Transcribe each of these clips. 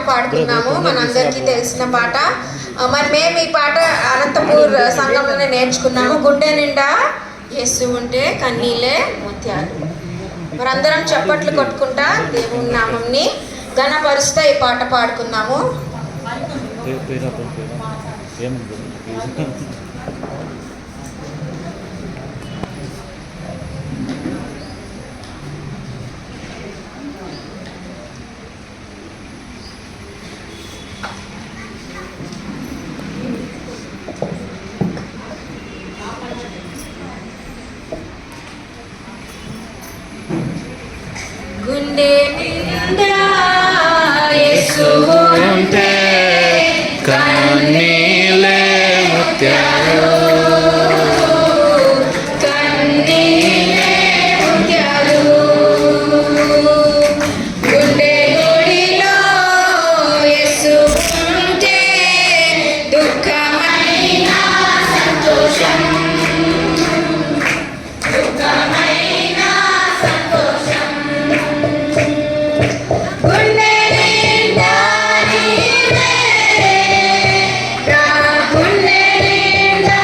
పాడుకున్నాము, మనందరికీ తెలిసిన పాట. మరి మేము ఈ పాట అనంతపూర్ సంఘంలోనే నేర్చుకున్నాము. గుండె నిండా యేసు ఉంటే కన్నీలే ముత్యాలు. మరి అందరం చప్పట్లు కొట్టుకుంటా దేవుని నామంని ఘనపరుస్తా ఈ పాట పాడుకున్నాము. ముత్యాలు కన్నీలే ముత్యాలు గుండె గుడిలో యేసు ఉంటే దుఃఖమైన సంతోషం దుఃఖమైన సంతోషం గుండె నిండా నీవే నా గుండె నిండా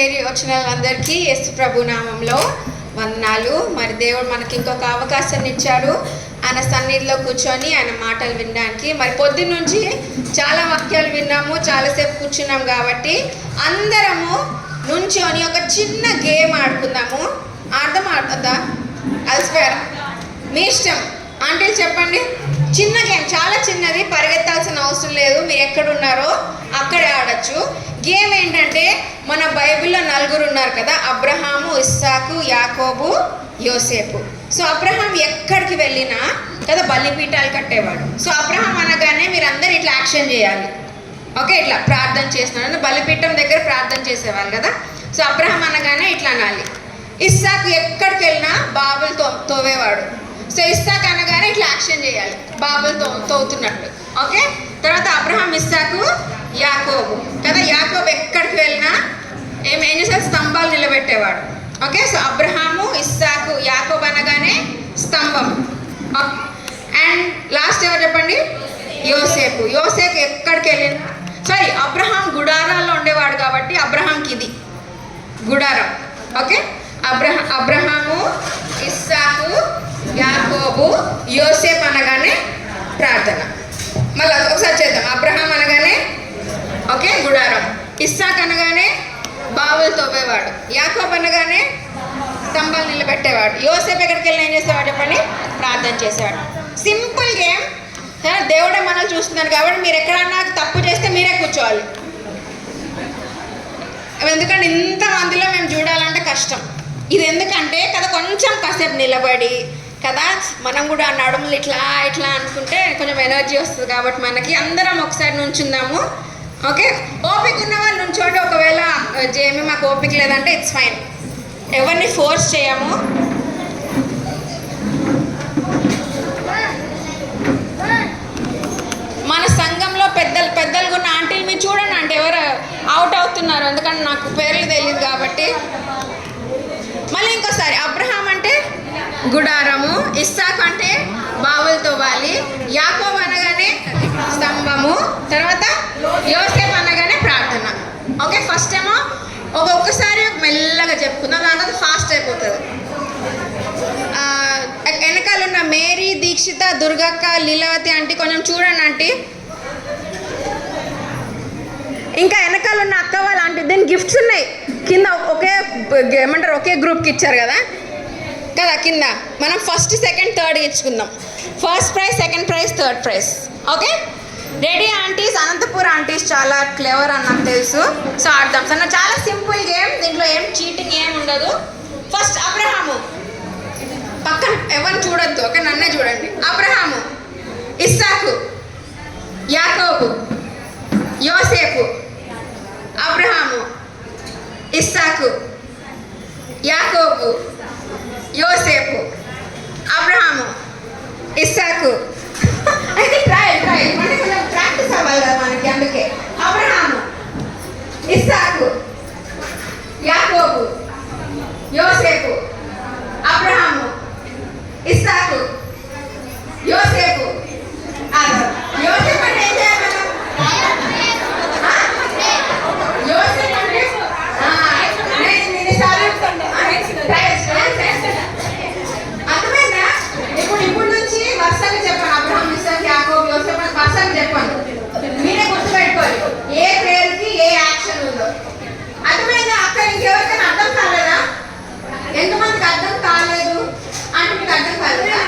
చేరి వచ్చిన వాళ్ళందరికీ యేసు ప్రభు నామంలో వందనాలు. మరి దేవుడు మనకి ఇంకొక అవకాశాన్ని ఇచ్చాడు ఆయన సన్నిధిలో కూర్చొని ఆయన మాటలు వినడానికి. మరి పొద్దున్న నుంచి చాలా వాక్యాలు విన్నాము, చాలాసేపు కూర్చున్నాం కాబట్టి అందరము నుంచొని ఒక చిన్న గేమ్ ఆడుకుందాము. ఆడుతుందా? అలసిపోయారా? మీ ఇష్టం. ఆంటీలు చెప్పండి. చిన్న గేమ్, చాలా చిన్నది, పరిగెత్తాల్సిన అవసరం లేదు. మీరు ఎక్కడున్నారో అక్కడే ఆడచ్చు. గేమ్ ఏంటంటే మన బైబిల్లో 4 ఉన్నారు కదా, అబ్రహాము, ఇస్సాకు, యాకోబు, యోసేపు. సో అబ్రహాం ఎక్కడికి వెళ్ళినా కదా బలిపీఠాలు కట్టేవాడు. సో అబ్రహాం అనగానే మీరు అందరు ఇట్లా యాక్షన్ చేయాలి. ఓకే, ఇట్లా ప్రార్థన చేస్తున్నాడు, బలిపీఠం దగ్గర ప్రార్థన చేసేవాళ్ళు కదా. సో అబ్రహాం అనగానే ఇట్లా అనాలి. ఇస్సాకు ఎక్కడికి వెళ్ళినా బాబులు తోవేవాడు. సో ఇస్సాకు అనగానే ఇట్లా యాక్షన్ చేయాలి, బాబులు తోవుతున్నట్టు. ఓకే, తర్వాత అబ్రహాం, ఇస్సాకు, యాకోబు కదా. యాకోబు ఎక్కడికి వెళ్ళినా ఏం చేసేది, స్తంభాలు నిలబెట్టేవాడు. ఓకే, సో అబ్రహాము, ఇస్సాకు, యాకోబు అనగానే స్తంభం. అండ్ లాస్ట్ ఎవరు చెప్పండి? యోసేపు. యోసేపు ఎక్కడికి వెళ్ళినా సారీ అబ్రహాం గుడారాల్లో ఉండేవాడు కాబట్టి అబ్రహాంకి ఇది గుడారం. ఓకే, అబ్రహాము, ఇస్సాకు, యాకోబు, యోసేపు అనగానే ప్రార్థన. మళ్ళీ ఒకసారి చేద్దాం. అబ్రహాం అనగానే ఓకే గుడారం, ఇస్సాక్ అనగానే బావులు తవ్వేవాడు, యాకోబు అనగానే స్తంభాలు నిలబెట్టేవాడు, యోసేపు ఎక్కడికి వెళ్ళి ఏం చేసేవాడు చెప్పండి? ప్రార్థన చేసేవాడు. Simple game. దేవుడే మనల్ని చూస్తున్నాడు కాబట్టి మీరు ఎక్కడన్నా తప్పు చేస్తే మీరే కూర్చోవాలి. ఎందుకంటే ఇంతమందిలో మేము చూడాలంటే కష్టం. ఇది ఎందుకంటే కదా కొంచెం కాసేపు నిలబడి కదా మనం కూడా నడుములు ఇట్లా ఇట్లా అనుకుంటే కొంచెం ఎనర్జీ వస్తుంది కాబట్టి మనకి. అందరం ఒకసారి నుంచుందాము. ఓకే, ఓపిక ఉన్న వాళ్ళు నుంచోండి. ఒకవేళ జేమి మాకు ఓపిక లేదంటే ఇట్స్ ఫైన్, ఎవరిని ఫోర్స్ చేయము. మన సంఘంలో పెద్దలుగా ఉన్న ఆంటీలు మీరు చూడండి అంటే ఎవరు అవుట్ అవుతున్నారు, ఎందుకంటే నాకు పేర్లు తెలియదు కాబట్టి. మళ్ళీ ఇంకోసారి, అబ్రహాం అంటే గుడారము, ఇస్సాకు అంటే బావులు తవ్వాలి, యాకోబు అనగానే స్తంభము, తర్వాత యోసేపు అనగానే ప్రార్థన. ఓకే, ఫస్ట్ ఏమో ఒక్కొక్కసారి మెల్లగా చెప్పుకుందాం, దాని తర్వాత ఫాస్ట్ అయిపోతుంది. వెనకాల ఉన్న మేరీ, దీక్షిత, దుర్గక్క, లీలావతి ఆంటీ కొంచెం చూడండి ఆంటీ. ఇంకా వెనకాల ఉన్న అక్క వాళ్ళ ఆంటీ, దీని గిఫ్ట్స్ ఉన్నాయి కింద. ఏమంటారు ఒకే గ్రూప్కి ఇచ్చారు కదా కదా కింద. మనం ఫస్ట్, సెకండ్, థర్డ్ ఇచ్చుకుందాం. First prize, second prize, third prize. Okay, ready aunties? Anantapur aunties చాలా క్లెవర్ అని నాకు తెలుసు. సో ఆడదాం సార్. చాలా సింపుల్ గేమ్, దీంట్లో ఏం చీటింగ్ ఏం ఉండదు. ఫస్ట్ అబ్రహాము, పక్కన ఎవరిని చూడొద్దు, ఓకే, నన్నే చూడండి. అబ్రహాము, ఇస్సాకు, యాకోబు, యోసేపు. అబ్రహాము, ఇస్సాకు, యాకోబు, యోసేపు. అబ్రహాము, ఇస్సాకు. అయితే ట్రయల్ అంటే కొంచెం ప్రాక్టీస్ అవ్వాలి కదా మనకి, అందుకే. అబ్రహాము, ఇస్సాకు, యాకోబు, యోసేపు. అబ్రహాము, ఇస్సాకు, యోసేపు. యోసేపు అంటే ఏం చేయాలి మనం? యోసేపు అంటే అర్థమైందా? ఇప్పుడు నుంచి వరుసగా చెప్పాను. అబ్రహాం, ఇస్సాకు, యాకోబు, యోసేపు అని వరుసగా చెప్పాను. మీరే గుర్తుపెట్టుకోవాలి ఏ పేరుకి ఏ యాక్షన్ ఉందో. అర్థమైందా అక్క? ఇంకెవరికైనా అర్థం కాలేదా? ఎంతమందికి అర్థం కాలేదు అంటే మీకు అర్థం కాలేదా?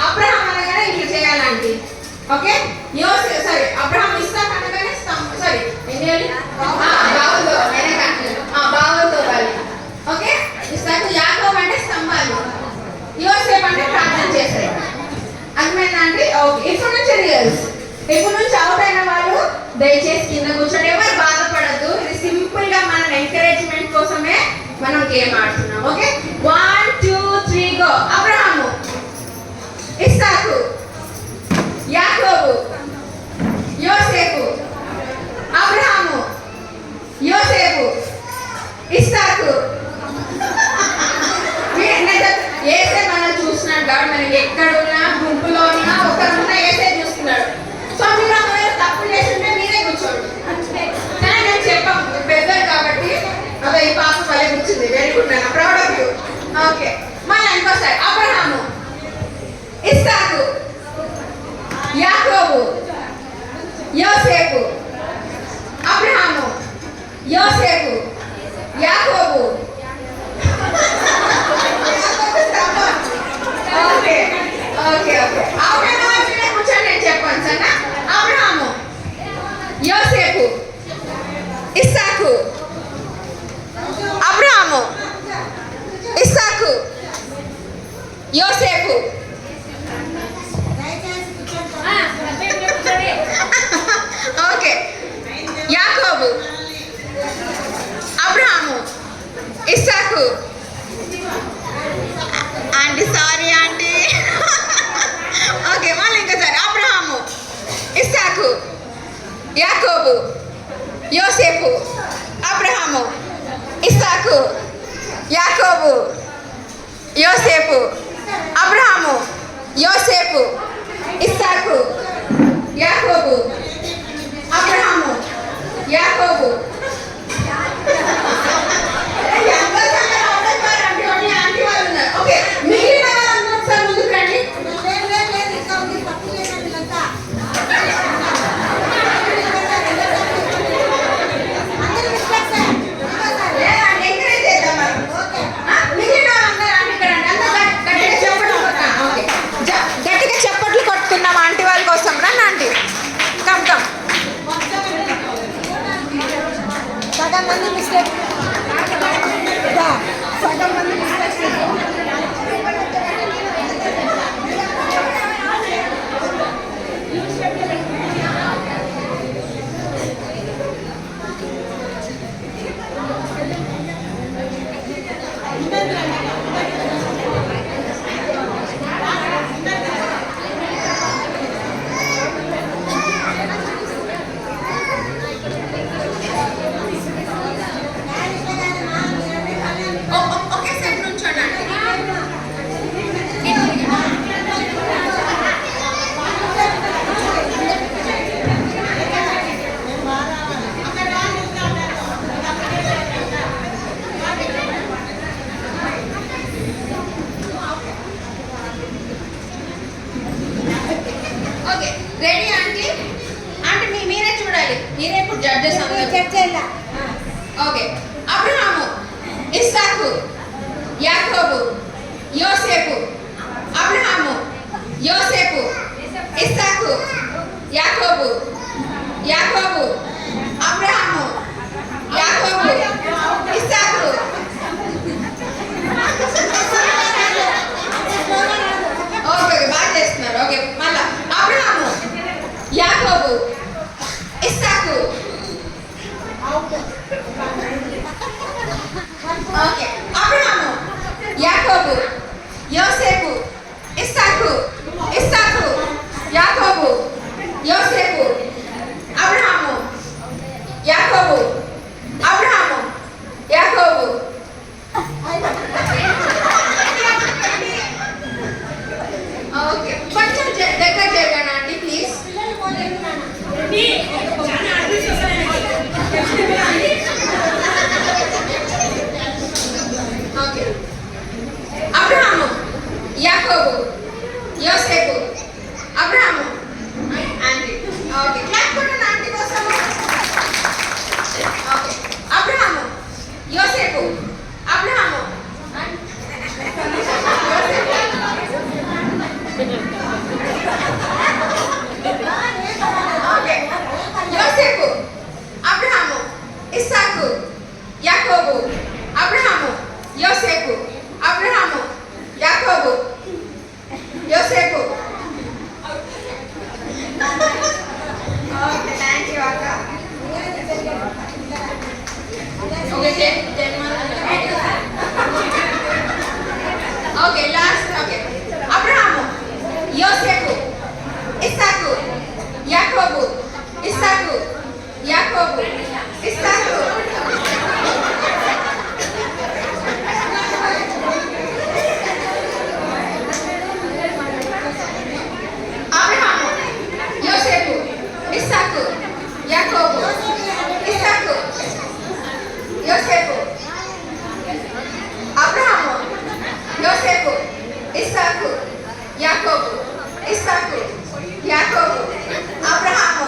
అబ్రహాం అనగానే ఇట్లా చేయాలంటే ఓకే. సారీ అబ్రహాం, ఇస్సాకు అనగానే సారీ బావులతో ఓకే. ఇస్సాకు, యాకోబు అంటే స్తంభాలు, యోసేపు అంటే ప్రార్థన చేశారు. అర్థమైందా అండి? ఓకే, ఇప్పుడు నుంచి రియల్స్. ఇప్పుడు నుంచి అవుట్ అయిన వాళ్ళు దయచేసి కింద కూర్చోండి, ఎవరు బాధపడద్దు. ఇది సింపుల్ గా మనం ఎంకరేజ్మెంట్ కోసమే మనం గేమ్ ఆడుతున్నాం. Okay, 1 2 3 go. అబ్రహాము, ఇస్సాకు, యాకోబు, యోసేపు. అబ్రహాము, యోసేపు, ఇస్సాకు. ఏసే మనం చూస్తున్నాడు కాబట్టి మనకి ఎక్కడున్నా గుంపులో ఉన్నా ఒకరున్నా ఏసే చూస్తున్నాడు. సో మీరు ఒకవేళ తప్పు చేస్తుంటే మీరే కూర్చోండి. కానీ నేను చెప్పాము పెద్దలు కాబట్టి అదే ఈ పాప ఓకే. అబ్రహాము కూర్చొని నేను చెప్పాను సరేనా. అబ్రహాము, యోసేపు, ఇస్సాకు. అబ్రహాము, ఇస్సాకు, యోసేపు. ఓకే. యాకోబు, అబ్రహాము, ఇస్సాకు. Aunty sorry aunty. ఓకే మళ్ళీ ఇంకోసారి. అబ్రహాము, ఇస్సాకు, యాకోబు, యోసేపు. అబ్రహాము, ఇస్సాకు, యాకోబు, యోసేపు. అబ్రహాము, యోసేపు, ఇస్సాకు, యాకోబు. అబ్రహాము, యాకోబు. ఓకే మిగిలిన వాళ్ళందరూ ఒకసారి ముందుకు రండి. ఎంకరేజ్ చేద్దాం మనం. మిగిలిన వాళ్ళందరూ ఆంటీ ఇక్కడ రండి. గట్టిగా చప్పట్లు ఓకే గట్టిగా చప్పట్లు కొట్టుకుందాం ఆంటీ వాళ్ళ కోసం. రండి ఆంటీ. Come come. సగం మంది మిస్టేక్ సగం మంది మిస్టేక్. ఒకే సైడ్ నుంచోండి aunty. Okay ready aunty. Aunty మీరే చూడాలి. మీరే ఇప్పుడు జడ్జెస్ అందరూ. ఓకే. అబ్రహాము, ఇస్సాకు, యాకోబు, యోసేపు. అబ్రహాము, యోసేపు, ఇస్సాకు, యాకోబు, యాకోబు. అబ్రహాము, యాకోబు, ఇస్సాకు. ఓకే బాగా చేస్తున్నారు. ఓకే మళ్ళా. అబ్రహాము, యాకోబు, ఇస్సాకు. ఓకే. అబ్రహాము, యాకోబు, యోసేపు, ఇస్సాకు, ఇస్సాకు, యాకోబు, యోసేపు. అబ్రహాము, యాకోబు, అబ్రహాము, యాకోబు. ఓకే కొంచెం దగ్గర జరగండి ఆంటీ ప్లీజ్. ఓకే. అబ్రహాము, యాకోబు, యోసేపు. అబ్రహాము ఆంటీ. ఓకే క్లాప్ కొట్టండి ఆంటీ కోసం. ఓకే. అబ్రహాము, యోసేపు. అబ్రహాము, ఓకే. యోసేపు, అబ్రహాము, ఇస్సాకు, యాకోబు. అబ్రహాము, యోసేపు. అబ్రహాము, యాకోబు, యోసేపు. ఓకే థ్యాంక్ యూ అక్క. Okay okay last. Okay. Abraham, యోసేపు, ఇస్సాకు, యాకోబు. ఇస్సాకు, యాకోబు, ఇస్సాకు. అబ్రహాము, యోసేపు, ఇస్సాకు, యాకోబు, ఇస్సాకు, యోసేపు. అబ్రహాము, యోసేపు, ఇస్సాకు, యాకోబు, ఇస్సాకు, యాకోబు. అబ్రహాము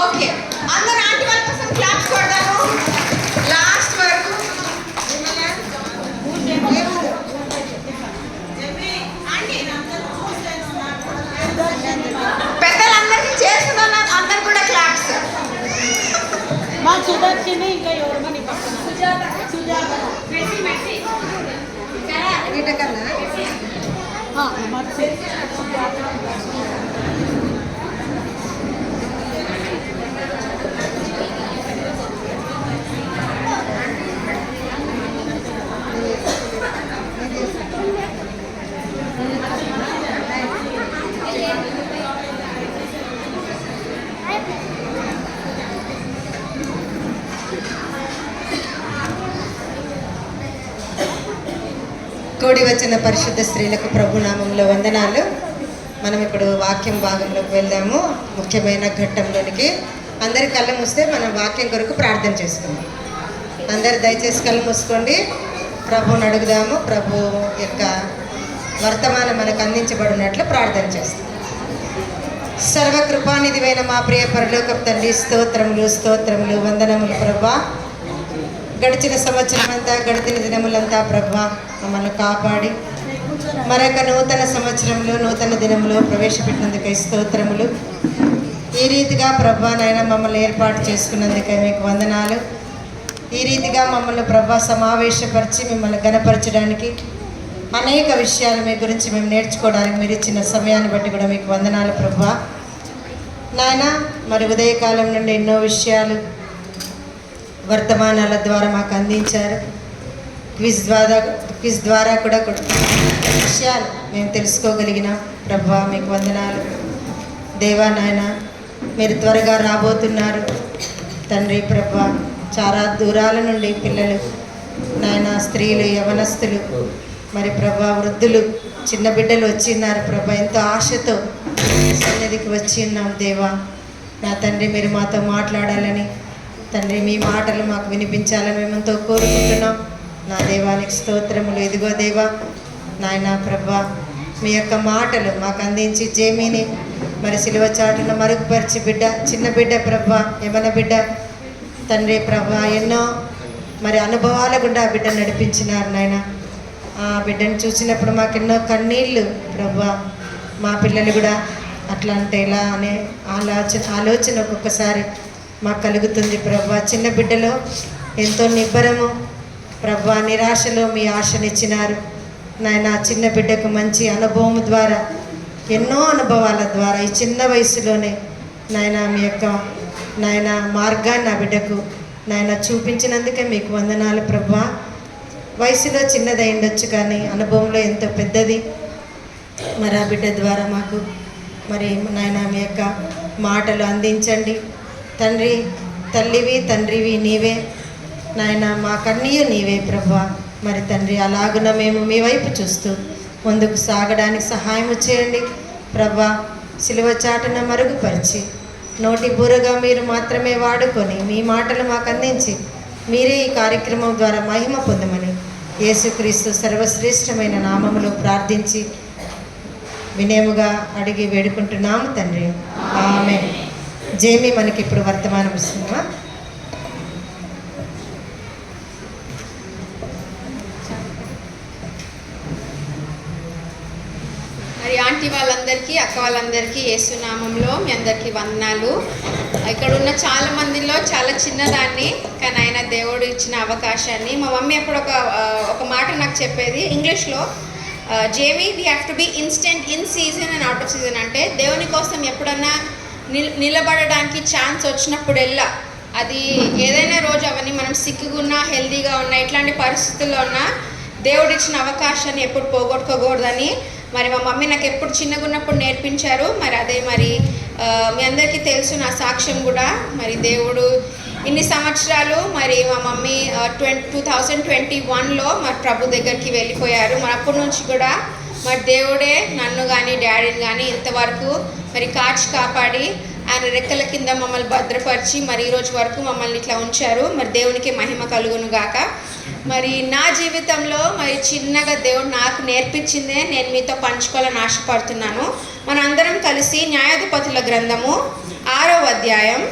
ఓకే, అందరు ఆంటీ వాళ్ళ కోసం క్లాప్స్ కొడతాను లాస్ట్ వరకు. పెద్దలందరికీ చేస్తున్న అందరు కూడా క్లాప్స్. మా సుదర్శిని ఇంకా ఎవరు మన పక్కన సుజాత కూడి వచ్చిన పరిశుద్ధ స్త్రీలకు ప్రభునామంలో వందనాలు. మనం ఇప్పుడు వాక్యం భాగంలోకి వెళ్దాము. ముఖ్యమైన ఘట్టంలోనికి అందరి కళ్ళు మూస్తే మనం వాక్యం కొరకు ప్రార్థన చేసుకుందాం. అందరు దయచేసి కళ్ళు మూసుకోండి. ప్రభువుని అడుగుదాము. ప్రభు యొక్క వర్తమానం మనకు అందించబడినట్లు ప్రార్థన చేస్తాం. సర్వకృపానిధివైన మా ప్రియ పరలోకపు తండ్రి, స్తోత్రములు స్తోత్రములు వందనములు ప్రభా. గడిచిన సంవత్సరం అంతా, గడిచిన దినములంతా ప్రభా మమ్మల్ని కాపాడి మరొక నూతన సంవత్సరంలో నూతన దినములో ప్రవేశపెట్టినందుకై స్తోత్రములు. ఈ రీతిగా ప్రభా నాయన మమ్మల్ని ఏర్పాటు చేసుకున్నందుకై మీకు వందనాలు. ఈ రీతిగా మమ్మల్ని ప్రభా సమావేశపరిచి మిమ్మల్ని గణపరచడానికి, అనేక విషయాలు మీ గురించి మేము నేర్చుకోవడానికి మీరు ఇచ్చిన సమయాన్ని బట్టి కూడా మీకు వందనాలు ప్రభా నాయన. మరి ఉదయకాలం నుండి ఎన్నో విషయాలు వర్తమానాల ద్వారా మాకు అందించారు. క్విజ్ ద్వారా కూడా విషయాలు మేము తెలుసుకోగలిగినాం ప్రభా మీకు వందనాలు. దేవా నాయన, మీరు త్వరగా రాబోతున్నారు తండ్రి ప్రభా. చాలా దూరాల నుండి పిల్లలు నాయన, స్త్రీలు, యవనస్తులు, మరి ప్రభా వృద్ధులు, చిన్న బిడ్డలు వచ్చి ఉన్నారు ప్రభా. ఎంతో ఆశతో సన్నిధికి వచ్చి ఉన్నాం దేవా. నా తండ్రి, మీరు మాతో మాట్లాడాలని తండ్రి, మీ మాటలు మాకు వినిపించాలని మేమంతో కోరుకుంటున్నాం. నా దేవానికి స్తోత్రములు. ఇదిగో దేవా నాయన ప్రభా, మీ యొక్క మాటలు మాకు అందించి జేమీని మరి సిలువ చాటున మరుగుపరిచి చిన్న బిడ్డ ప్రభా, యమన బిడ్డ తండ్రి ప్రభా, ఎన్నో మరి అనుభవాల గుండా ఆ బిడ్డ నడిపించినారు నాయన. ఆ బిడ్డను చూసినప్పుడు మాకెన్నో కన్నీళ్ళు ప్రభా. మా పిల్లలు కూడా అట్లా అంటే ఎలా అనే ఆలోచన ఒక్కొక్కసారి మాకు కలుగుతుంది ప్రభా. చిన్న బిడ్డలో ఎంతో నిబ్బరము ప్రభా, నిరాశలో మీ ఆశనిచ్చినారు నాయన. చిన్న బిడ్డకు మంచి అనుభవం ద్వారా, ఎన్నో అనుభవాల ద్వారా ఈ చిన్న వయసులోనే నాయన మీ యొక్క నాయన మార్గాన్ని ఆ బిడ్డకు నాయన చూపించినందుకే మీకు వందనాలు ప్రభా. వయసులో చిన్నదై ఉండొచ్చు కానీ అనుభవంలో ఎంతో పెద్దది. మరి ఆ బిడ్డ ద్వారా మాకు మరి నాయన మీ యొక్క మాటలు అందించండి తండ్రి. తల్లివి తండ్రివి నీవే నాయన, మాకన్నీయు నీవే ప్రభా. మరి తండ్రి, అలాగున మేము మీ వైపు చూస్తూ ముందుకు సాగడానికి సహాయం చేయండి ప్రభా. సిలువ చాటున మరుగుపరిచి నోటి బూరగా మీరు మాత్రమే వాడుకొని మీ మాటలు మాకు అందించి మీరే ఈ కార్యక్రమం ద్వారా మహిమ పొందమని యేసుక్రీస్తు సర్వశ్రేష్టమైన నామములో ప్రార్థించి వినేముగా అడిగి వేడుకుంటున్నాము తండ్రి, ఆమేన్. జేమీ మనకి ఇప్పుడు వర్తమానం ఇస్తుందా? మరి ఆంటీ వాళ్ళందరికీ, అక్క వాళ్ళందరికీ యేసునామంలో మీ అందరికీ వందనాలు. ఇక్కడ ఉన్న చాలా మందిలో చాలా చిన్నదాన్ని, కానీ ఆయన దేవుడు ఇచ్చిన అవకాశాన్ని, మా మమ్మీ అప్పుడు ఒక మాట నాకు చెప్పేది ఇంగ్లీష్లో, జేమీ we have to be instant in season and out of season. అంటే దేవుని కోసం ఎప్పుడన్నా నిలబడడానికి ఛాన్స్ వచ్చినప్పుడెల్లా, అది ఏదైనా రోజు అవన్నీ మనం సిక్గా ఉన్నా, హెల్తీగా ఉన్నా, ఇట్లాంటి పరిస్థితుల్లో ఉన్నా దేవుడు ఇచ్చిన అవకాశాన్ని ఎప్పుడు పోగొట్టుకోకూడదని మరి మా మమ్మీ నాకు ఎప్పుడు చిన్నగా ఉన్నప్పుడు నేర్పించారు. మరి అదే మరి మీ అందరికీ తెలుసు నా సాక్ష్యం కూడా. మరి దేవుడు ఇన్ని సంవత్సరాలు మరి మా మమ్మీ 2021లో మరి ప్రభు దగ్గరికి వెళ్ళిపోయారు. మరి అప్పటి నుంచి కూడా మరి దేవుడే నన్ను కానీ డాడీని కానీ ఇంతవరకు మరి కాచి కాపాడి ఆయన రెక్కల కింద మమ్మల్ని భద్రపరిచి మరి ఈరోజు వరకు మమ్మల్ని ఇట్లా ఉంచారు. మరి దేవునికి మహిమ కలుగును గాక. మరి నా జీవితంలో మరి చిన్నగా దేవుడు నాకు నేర్పించిందే నేను మీతో పంచుకోవాలని ఆశపడుతున్నాను. మన అందరం కలిసి న్యాయాధిపతుల గ్రంథము 6వ అధ్యాయం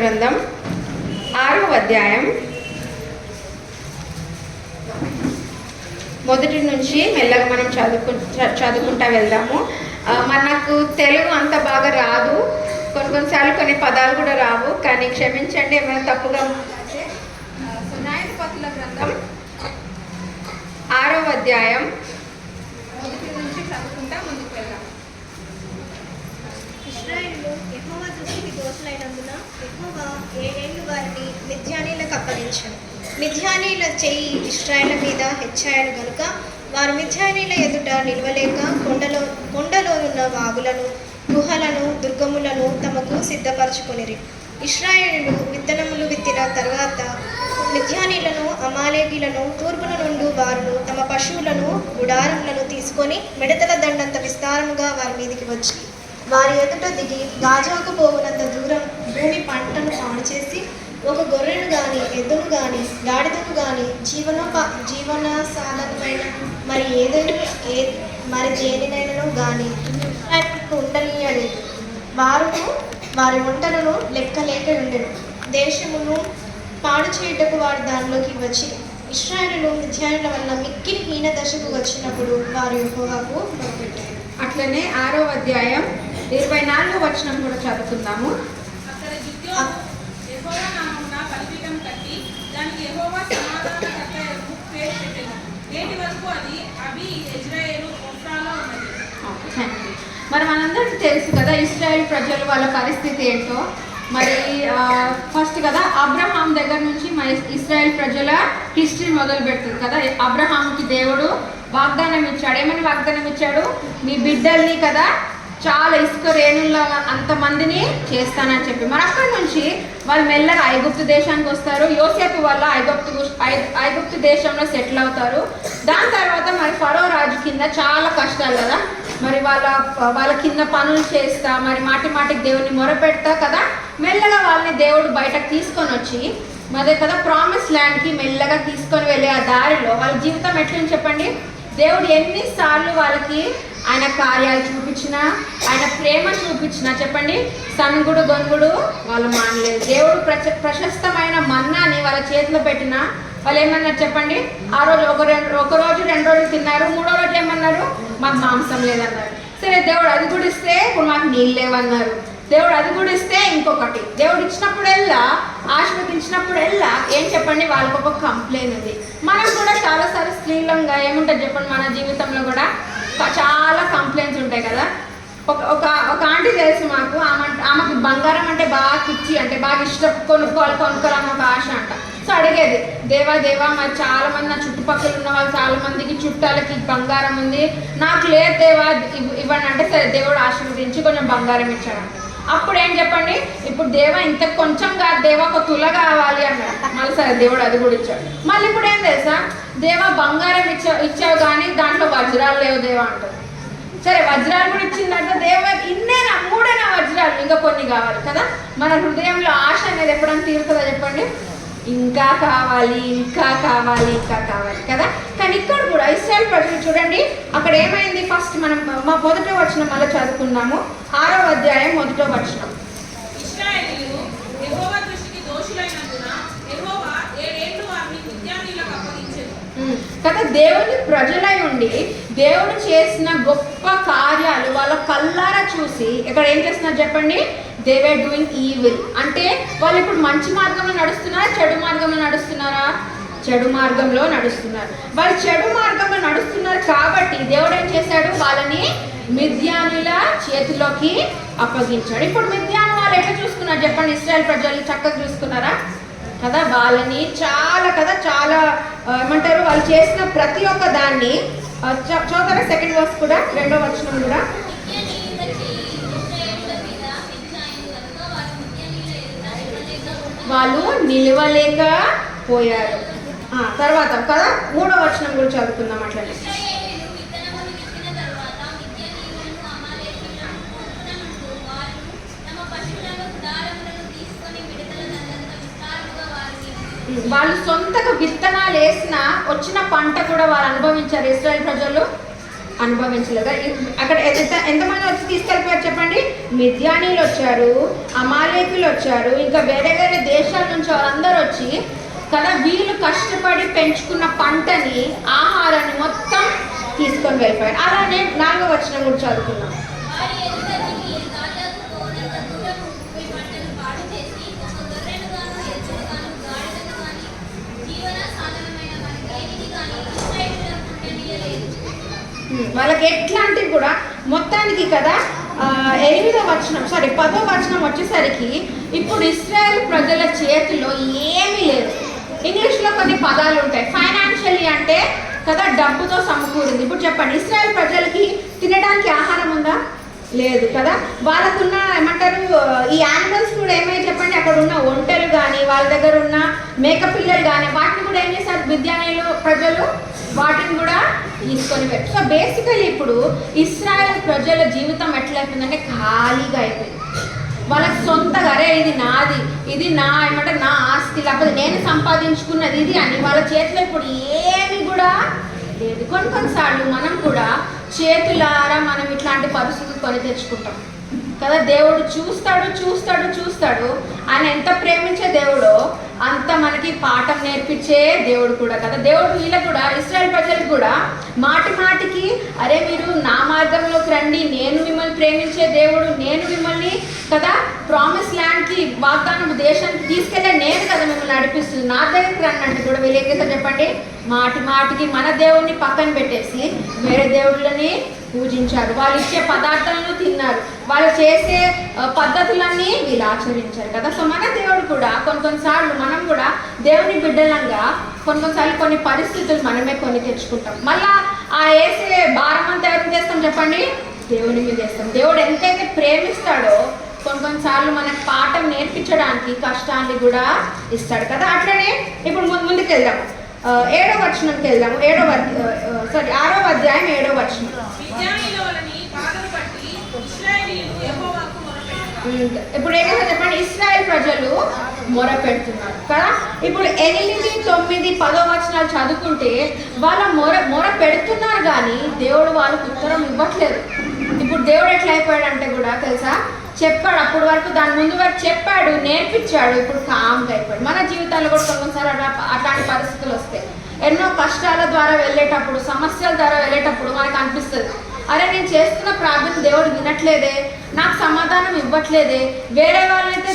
గ్రంథం 6వ అధ్యాయం మొదటి నుంచి మెల్లగా మనం చదువుకుంటా వెళ్దాము. మనకు తెలుగు అంత బాగా రాదు, కొన్నిసార్లు కొన్ని పదాలు కూడా రావు, కానీ క్షమించండి ఏమైనా తప్పుగా మాట్లాడితే. న్యాయాధిపతుల గ్రంథం 6వ అధ్యాయం మొదటి నుంచి చదువుకుంటా ముందుకు వెళ్దాం. ఇశ్రాయేలు యెహోవా దృష్టికి దోషులైనందున యెహోవా 7 ఏళ్ళు వారిని మిద్యానీయులకు అప్పగించాడు. మిద్యానీయుల చెయ్యి ఇశ్రాయేలు మీద హెచ్చాయను గనుక వారు మిద్యానీయుల ఎదుట నిలవలేక కొండలోనున్న వాగులను, గుహలను, దుర్గములను తమకు సిద్ధపరచుకొనిరి. ఇశ్రాయేలు విత్తనములు విత్తిన తర్వాత మిద్యానీయులను, అమాలేకీలను తూర్పున నుండి వారు తమ పశువులను, గుడారములను తీసుకొని మిడతల దండంత విస్తారముగా వారి మీదికి వచ్చి వారి ఎదుట దిగి గాజాకు పోవునంత దూరం భూమి పంటను పాడు చేసి ఒక గొర్రెను గాని, ఎద్దును గాని, గాడిదను గాని, జీవన సాధనమైన మరి దేనినైనా గాని ఉండనీయలేదు. వారి వంటలను లెక్కలేక ఉండెను. దేశమును పాడు చేయుటకు వారు దానిలోకి వచ్చి ఇశ్రాయేలు మిద్యానీయుల వల్ల మిక్కిలి హీన దశకు వచ్చినప్పుడు వారు యెహోవాకు మొరపెట్టారు. అట్లనే 6వ అధ్యాయం 24వ వచనం కూడా చదువుకుందాము. అక్కడ గిద్యోను యెహోవా నామమున బలిపీఠం కట్టి దానికి యెహోవా సమాధానకర్తయగు పేరు పెట్టెను. నేటి వరకు అది అబి యెజ్రెయేలు ఒఫ్రాలో ఉన్నది. మరి మనందరికీ తెలుసు కదా ఇశ్రాయేల్ ప్రజలు వాళ్ళ పరిస్థితి ఏంటో. మరి ఫస్ట్ కదా అబ్రహాం దగ్గర నుంచి మన ఇశ్రాయేల్ ప్రజల హిస్టరీ మొదలు పెడుతుంది కదా. అబ్రహాంకి దేవుడు వాగ్దానం ఇచ్చాడు. ఏమని వాగ్దానం ఇచ్చాడు? మీ బిడ్డల్ని కదా చాలా ఇసుక రేణుల్లో అంతమందిని చేస్తానని చెప్పి. మరి అక్కడి నుంచి వాళ్ళు మెల్లగా ఐగుప్తు దేశానికి వస్తారు. యోసేపు వల్ల ఐగుప్తు దేశంలో సెటిల్ అవుతారు. దాని తర్వాత మరి ఫరో రాజు కింద చాలా కష్టాలు కదా. మరి వాళ్ళ కింద పనులు చేస్తా, మరి మాటికి దేవుని మొరపెడతా కదా, మెల్లగా వాళ్ళని దేవుడు బయటకు తీసుకొని వచ్చి అదే కదా ప్రామిస్ ల్యాండ్కి మెల్లగా తీసుకొని వెళ్ళే ఆ దారిలో వాళ్ళ జీవితం ఎట్లని చెప్పండి. దేవుడు ఎన్నిసార్లు వాళ్ళకి ఆయన కార్యాలు చూపించినా, ఆయన ప్రేమ చూపించినా చెప్పండి, సనుగుడు గొనుగుడు వాళ్ళు మానలేదు. దేవుడు ప్రశస్తమైన మన్నాని వాళ్ళ చేతిలో పెట్టినా వాళ్ళు ఏమన్నారు చెప్పండి. ఆ రోజు ఒక రోజు 2 రోజులు తిన్నారు, 3వ రోజు ఏమన్నారు? మాకు మాంసం లేదన్నారు. సరే దేవుడు అది కూడా ఇస్తే ఇప్పుడు మాకు నీళ్ళు లేవన్నారు. దేవుడు అది కూడా ఇస్తే ఇంకొకటి. దేవుడు ఇచ్చినప్పుడల్లా, ఆశీర్వదించినప్పుడల్లా ఏం చెప్పండి, వాళ్ళకి ఒక కంప్లైంట్ ఉంది. మనం కూడా చాలాసార్లు స్త్రీలంగా ఏముంటుంది చెప్పండి, మన జీవితంలో కూడా చాలా కంప్లైంట్స్ ఉంటాయి కదా. ఒక ఆంటీ తెలుసు మాకు, ఆమెకు బంగారం అంటే బాగా పిచ్చి, అంటే బాగా ఇష్టం, కొనుక్కోవాలని ఒక ఆశ అంట. సో అడిగేది, దేవా మరి చాలా మంది నా చుట్టుపక్కల ఉన్న వాళ్ళు చాలా మందికి చుట్టాలకి బంగారం ఉంది, నాకు లేదు దేవా ఇవ్వండి అంటే, సరే దేవుడు ఆశీర్వదించి కొంచెం బంగారం ఇచ్చాడంట. అప్పుడు ఏం చెప్పండి, ఇప్పుడు దేవా ఇంత కొంచెం కాదు దేవా ఒక తుల కావాలి అన్నాడు. మళ్ళీ సరే దేవుడు అది కూడా ఇచ్చాడు. మళ్ళీ ఇప్పుడు ఏం తెలుసా, దేవా బంగారం ఇచ్చావు కానీ దాంట్లో వజ్రాలు లేవు దేవా అంటారు. సరే వజ్రాలు కూడా ఇచ్చిందంటే దేవా ఇన్నేనా 3 వజ్రాలు, ఇంకా కొన్ని కావాలి కదా. మన హృదయంలో ఆశ అనేది ఎప్పుడైనా తీరుతుందా చెప్పండి, ఇంకా కావాలి ఇంకా కావాలి ఇంకా కావాలి కదా. కానీ ఇక్కడ కూడా ఇశ్రాయేల్ ప్రజలు చూడండి, అక్కడ ఏమైంది. ఫస్ట్ మనం మొదట వచనం మళ్ళీ చదువుకున్నాము. 6వ అధ్యాయం మొదట వచనం. ఇశ్రాయేలీయులు యెహోవా దృష్టికి దోషులైనందున యెహోవా 7 ఏళ్ళు వారిని మిద్యానీయులకు అప్పగించెను కదా. దేవుని ప్రజలై ఉండి దేవుడు చేసిన గొప్ప కార్యాలు వాళ్ళ కళ్ళారా చూసి ఇక్కడ ఏం చేస్తున్నారు చెప్పండి, దే వర్ డూయింగ్ ఈవిల్. అంటే వాళ్ళు ఇప్పుడు మంచి మార్గంలో నడుస్తున్నారా, చెడు మార్గంలో నడుస్తున్నారా? చెడు మార్గంలో నడుస్తున్నారు. వాళ్ళు చెడు మార్గంలో నడుస్తున్నారు కాబట్టి దేవుడు ఏం చేశాడు, వాళ్ళని మిద్యానీయుల చేతిలోకి అప్పగించాడు. ఇప్పుడు మిద్యాను వాళ్ళు ఎట్లా చూసుకున్నారు చెప్పండి, ఇశ్రాయేల్ ప్రజలు చక్కగా చూసుకున్నారా కదా. వాళ్ళని చాలా ఏమంటారు, వాళ్ళు చేసిన ప్రతి ఒక్క దాన్ని చదువుతారా. 2వ వర్స్ కూడా, 2వ వచనం కూడా. వాళ్ళు నిలవలేకపోయారు. తర్వాత కదా 3వ వచనం కూడా చదువుకుందాం అట్లనే. వాళ్ళు సొంతగా విత్తనాలు వేసిన వచ్చిన పంట కూడా వాళ్ళు అనుభవించారు ఇశ్రాయేల్ ప్రజలు. అనుభవించలేదా? అక్కడ ఎంతమంది వచ్చి తీసుకెళ్ళిపోయారు చెప్పండి? మిద్యానీలు వచ్చారు, అమాలేకులు వచ్చారు, ఇంకా వేరే వేరే దేశాల నుంచి వాళ్ళందరూ వచ్చి కదా వీళ్ళు కష్టపడి పెంచుకున్న పంటని, ఆహారాన్ని మొత్తం తీసుకొని వెళ్ళిపోయారు. అలానే 4వ వచనం కూడా చదువుకున్నాం. వాళ్ళకి ఎట్లాంటివి కూడా మొత్తానికి కదా 10వ వచనం వచ్చేసరికి ఇప్పుడు ఇశ్రాయేల్ ప్రజల చేతిలో ఏమీ లేదు. ఇంగ్లీష్లో కొన్ని పదాలు ఉంటాయి. ఫైనాన్షియల్లీ అంటే కదా డబ్బుతో సమకూరింది. ఇప్పుడు చెప్పండి, ఇశ్రాయేల్ ప్రజలకి తినడానికి ఆహారం ఉందా? లేదు కదా. వాళ్ళకున్న ఏమంటారు ఈ యానిమల్స్ కూడా ఏమై చెప్పండి, అక్కడ ఉన్న ఒంటెలు కానీ వాళ్ళ దగ్గర ఉన్న మేకపిల్లలు కానీ వాటిని కూడా ఏం చేశారు మిద్యానీయులు ప్రజలు? వాటిని కూడా తీసుకొని పెట్టు. సో బేసికల్లీ ఇప్పుడు ఇశ్రాయేల్ ప్రజల జీవితం ఎట్లయిపోయిందంటే ఖాళీగా అయిపోయింది. వాళ్ళకి సొంతగా అరే ఇది నాది, ఇది నా ఏమంటారు నా ఆస్తి, లేకపోతే నేను సంపాదించుకున్నది ఇది అని వాళ్ళ చేతిలో ఇప్పుడు ఏమి కూడా లేదు. కొన్నిసార్లు మనం కూడా చేతులారా మనం ఇట్లాంటి పరిస్థితులు కొని తెచ్చుకుంటాం కదా. దేవుడు చూస్తాడు. ఆయన ఎంత ప్రేమించే దేవుడో అంత మనకి పాఠం నేర్పించే దేవుడు కూడా కదా. దేవుడు వీళ్ళకు కూడా ఇశ్రాయేల్ ప్రజలకు కూడా మాటికి అరే మీరు నా మార్గంలోకి రండి, నేను మిమ్మల్ని ప్రేమించే దేవుడు, నేను మిమ్మల్ని కదా ప్రామిస్ ల్యాండ్కి వాగ్దానం దేశానికి తీసుకెళ్ళే నేను కదా మిమ్మల్ని నడిపిస్తుంది, నా దగ్గరికి రండి అంటే కూడా వీళ్ళు ఏం చేస్తారు చెప్పండి? మాటికి మన దేవుడిని పక్కన పెట్టేసి వేరే దేవుళ్ళని పూజించారు. వాళ్ళు ఇచ్చే పదార్థాలను తిన్నారు, వాళ్ళు చేసే పద్ధతులన్నీ వీళ్ళు ఆచరించారు కదా. సో మన దేవుడు కూడా కొన్నిసార్లు మనం కూడా దేవుని బిడ్డలంగా కొన్నిసార్లు కొన్ని పరిస్థితులు మనమే కొని తెచ్చుకుంటాం. మళ్ళా ఆ వేసే భారం అంతా ఎవరికి చేస్తాం చెప్పండి? దేవుని మీద వేస్తాం. దేవుడు ఎంతైతే ప్రేమిస్తాడో కొన్నిసార్లు మనకు పాఠం నేర్పించడానికి కష్టాన్ని కూడా ఇస్తాడు కదా. అట్లనే ఇప్పుడు ముందుకు వెళ్దాము, 7వ వచనంకి వెళ్దాము. 6వ అధ్యాయం 7వ వచనం. ఇప్పుడు ఏంటంటే చెప్పండి, ఇశ్రాయేల్ ప్రజలు మొర పెడుతున్నారు కదా. ఇప్పుడు 8, 9, 10వ వచనాలు చదువుకుంటే వాళ్ళ మొర పెడుతున్నారు కానీ దేవుడు వాళ్ళకు ఉత్తరం ఇవ్వట్లేదు. ఇప్పుడు దేవుడు ఎట్లా అయిపోయాడంటే కూడా తెలుసా, చెప్పాడు అప్పటి వరకు, దాని ముందు వరకు చెప్పాడు, నేర్పించాడు, ఇప్పుడు కామ్గా అయిపోయాడు. మన జీవితాల్లో కూడా కొన్నిసార్లు అట్లాంటి పరిస్థితులు వస్తాయి. ఎన్నో కష్టాల ద్వారా వెళ్ళేటప్పుడు, సమస్యల ద్వారా వెళ్ళేటప్పుడు మనకు అనిపిస్తుంది అరే నేను చేస్తున్న ప్రార్థన దేవుడు వినట్లేదే, నాకు సమాధానం ఇవ్వట్లేదే, వేరే వాళ్ళైతే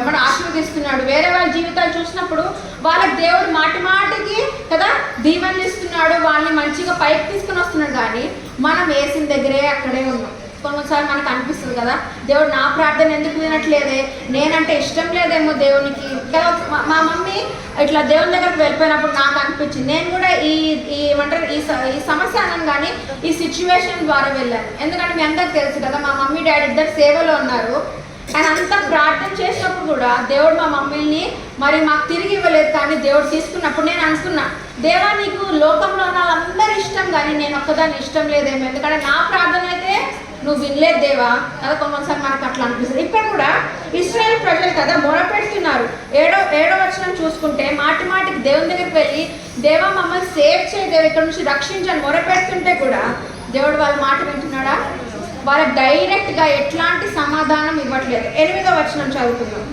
మన ఆశీర్వదిస్తున్నాడు, వేరే వాళ్ళ జీవితాలు చూసినప్పుడు వాళ్ళకి దేవుడు మాటికి కదా దీవెనలు ఇస్తున్నాడు, వాళ్ళని మంచిగా పైకి తీసుకుని వస్తున్నాడు. కానీ మనం వేసిన దగ్గరే అక్కడే ఉన్నాం. కొన్నిసార్లు మనకు అనిపిస్తుంది కదా దేవుడు నా ప్రార్థన ఎందుకు వినట్లేదే, నేనంటే ఇష్టం లేదేమో దేవునికి కదా. మా మమ్మీ ఇట్లా దేవుని దగ్గరకు వెళ్ళిపోయినప్పుడు నాకు అనిపించింది నేను కూడా ఏమంటారు ఈ సమస్య అన్నాను కానీ ఈ సిచ్యువేషన్ ద్వారా వెళ్ళాను. ఎందుకంటే మీ అందరికి తెలుసు కదా మా మమ్మీ డాడీ ఇద్దరు సేవలో ఉన్నారు. ఆయన అంతా ప్రార్థన చేసినప్పుడు కూడా దేవుడు మా మమ్మల్ని మరి మాకు తిరిగి ఇవ్వలేదు, కానీ దేవుడు తీసుకున్నప్పుడు నేను అనుకున్నా దేవా నీకు లోకంలో ఉన్న వాళ్ళందరూ ఇష్టం కానీ నేను ఒక్కదాన్ని ఇష్టం లేదేమో, ఎందుకంటే నా ప్రార్థన అయితే నువ్వు వినలేదు దేవా కదా. కొన్నిసారి మనకు అట్లా అనిపిస్తుంది. ఇప్పుడు కూడా ఇశ్రాయేల్ ప్రజలు కదా మొరపెడుతున్నారు. 7వ వచనం చూసుకుంటే మాటికి దేవుని దగ్గరికి వెళ్ళి దేవా మమ్మల్ని సేవ్ చేయ, దేవ ఇక్కడ నుంచి రక్షించని మొరపెడుతుంటే కూడా దేవుడు వాళ్ళ మాట వింటున్నాడా? వాళ్ళకి డైరెక్ట్గా ఎట్లాంటి సమాధానం ఇవ్వట్లేదు. 8వ వచనం చదువుతున్నాం.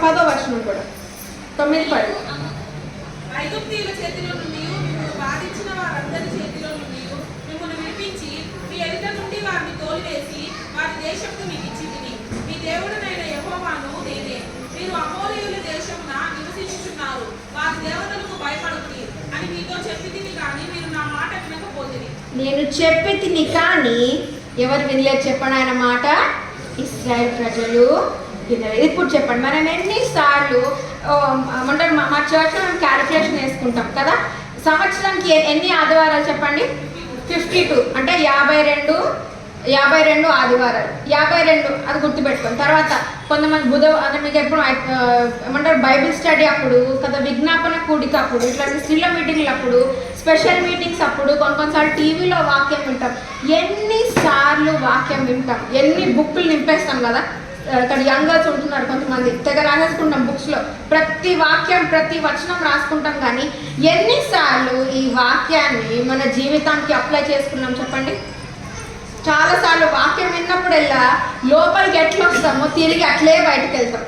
పదో వచనం కూడా 9, 10. ఐగుప్తీయుల చేతిలో నుండి మిమ్మల్ని బాధించిన వారందరి చేతిలో నుండి మిమ్మల్ని విడిపించి మీ ఎదుట నుండి వారిని తోలివేసి వారి దేశంకు మీకు ఇచ్చింది. మీ దేవుడనైన యెహోవాను నేనే. మీరు అమోరీయుల దేశమున నివసించుచున్నారు, వారి దేవతలకు భయపడుతుంది అని మీతో చెప్పితిని కానీ మీరు నా మాట వినకపోతిరి. నేను చెప్పితిని కానీ ఎవరు వినలేదు చెప్పండి ఆయన మాట? ఇశ్రాయేల్ ప్రజలు వినలేదు. ఇప్పుడు చెప్పండి మనం ఎన్నిసార్లు ఏమంటారు మా చర్చ్లో మేము క్యాలిక్యులేషన్ వేసుకుంటాం కదా, సంవత్సరానికి ఎన్ని ఆదివారాలు చెప్పండి? 52 అంటే 52 52 ఆదివారాలు, 52 అది గుర్తుపెట్టుకోండి. తర్వాత కొంతమంది అంటే మీకు ఎప్పుడు ఏమంటారు బైబిల్ స్టడీ అప్పుడు కదా, విజ్ఞాపన కూడిక అప్పుడు, ఇట్లాంటి స్త్రీల మీటింగ్లు అప్పుడు, స్పెషల్ మీటింగ్స్ అప్పుడు కొన్నిసార్లు టీవీలో వాక్యం వింటాం. ఎన్నిసార్లు వాక్యం వింటాం, ఎన్ని బుక్కులు నింపేస్తాం కదా. ఇక్కడ యంగర్స్ ఉంటున్నారు కొంతమంది, తెగ రాసేసుకుంటాం బుక్స్లో, ప్రతి వాక్యం ప్రతి వచనం రాసుకుంటాం. కానీ ఎన్నిసార్లు ఈ వాక్యాన్ని మన జీవితానికి అప్లై చేసుకున్నాం చెప్పండి? చాలాసార్లు వాక్యం విన్నప్పుడల్లా లోపలికి ఎట్లా వస్తామో తిరిగి అట్లే బయటకు వెళ్తాం.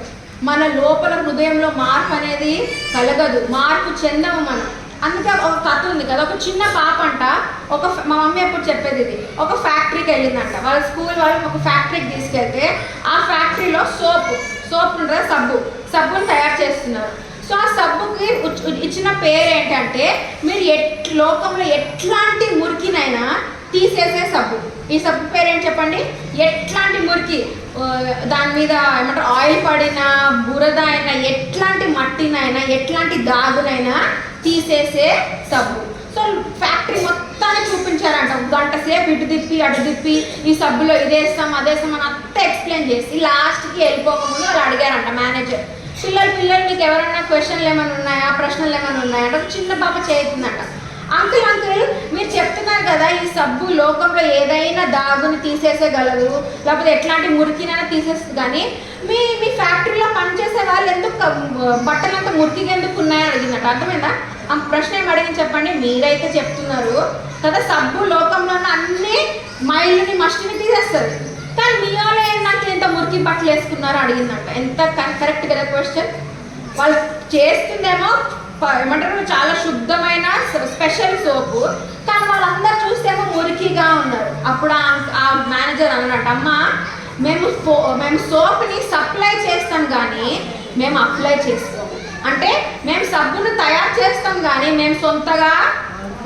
మన లోపల హృదయంలో మార్పు అనేది కలగదు, మార్పు చెందము మనం. అందుకే ఒక కథ ఉంది కదా, ఒక చిన్న పాప అంట, మా మమ్మీ ఎప్పుడు చెప్పేది ఇది, ఒక ఫ్యాక్టరీకి వెళ్ళిందంట. వాళ్ళ స్కూల్ వాళ్ళు ఒక ఫ్యాక్టరీకి తీసుకెళ్తే ఆ ఫ్యాక్టరీలో సోప్ ఉంటుంది, సబ్బుని తయారు చేస్తున్నారు. సో ఆ సబ్బుకి ఇచ్చిన పేరు ఏంటంటే, మీరు లోకంలో ఎట్లాంటి మురికినైనా తీసేసే సబ్బు. ఈ సబ్బు పేరు ఏంటి చెప్పండి? ఎట్లాంటి మురికి, దాని మీద ఏమంటారు ఆయిల్ పడినా, బురద అయినా, ఎట్లాంటి మట్టినైనా, ఎట్లాంటి దాగునైనా తీసేసే సబ్బు. సో ఫ్యాక్టరీ మొత్తాన్ని చూపించారంట, గంట సేపు ఇటు తిప్పి అటు తిప్పి, ఈ సబ్బులో ఇదేస్తాం అదేస్తాం అని అంతా ఎక్స్ప్లెయిన్ చేసి లాస్ట్కి వెళ్ళిపోకముందు వాళ్ళు అడిగారంట మేనేజర్, పిల్లలు మీకు ఎవరైనా క్వశ్చన్లు ఏమైనా ఉన్నాయా, ప్రశ్నలు ఏమైనా ఉన్నాయా అంటే చిన్న పాప చేస్తుందంట. అంకుల్ మీరు చెప్తున్నారు కదా, ఈ సబ్బు లోకంలో ఏదైనా దాగుని తీసేసేగలదు, లేకపోతే ఎట్లాంటి మురికినైనా తీసేస్తుంది, కానీ మీ ఫ్యాక్టరీలో పనిచేసే వాళ్ళు ఎందుకు బట్టలంతా మురికిగా ఎందుకు ఉన్నాయని అడిగిందట. అర్థమైందా? ఆ ప్రశ్న ఏమి అడిగింది చెప్పండి? మీరైతే చెప్తున్నారు కదా సబ్బు లోకంలో ఉన్న అన్ని మైలుని మస్టిని తీసేస్తుంది, కానీ మీ వాళ్ళు నాకు ఎంత మురికి బట్టలు వేసుకున్నారో అడిగిందంట. ఎంత కరెక్ట్ కదా క్వశ్చన్. వాళ్ళు చేస్తుందేమో ఏమంటారు చాలా శుద్ధమైన స్పెషల్ సోపు, కానీ వాళ్ళందరూ చూస్తేమో మురికిగా ఉన్నారు. అప్పుడు ఆ మేనేజర్ అన్నట్టు, అమ్మా మేము సోప్ని సప్లై చేస్తాం కానీ మేము అప్లై చేసుకోము. అంటే మేము సబ్బును తయారు చేస్తాం కానీ మేము సొంతగా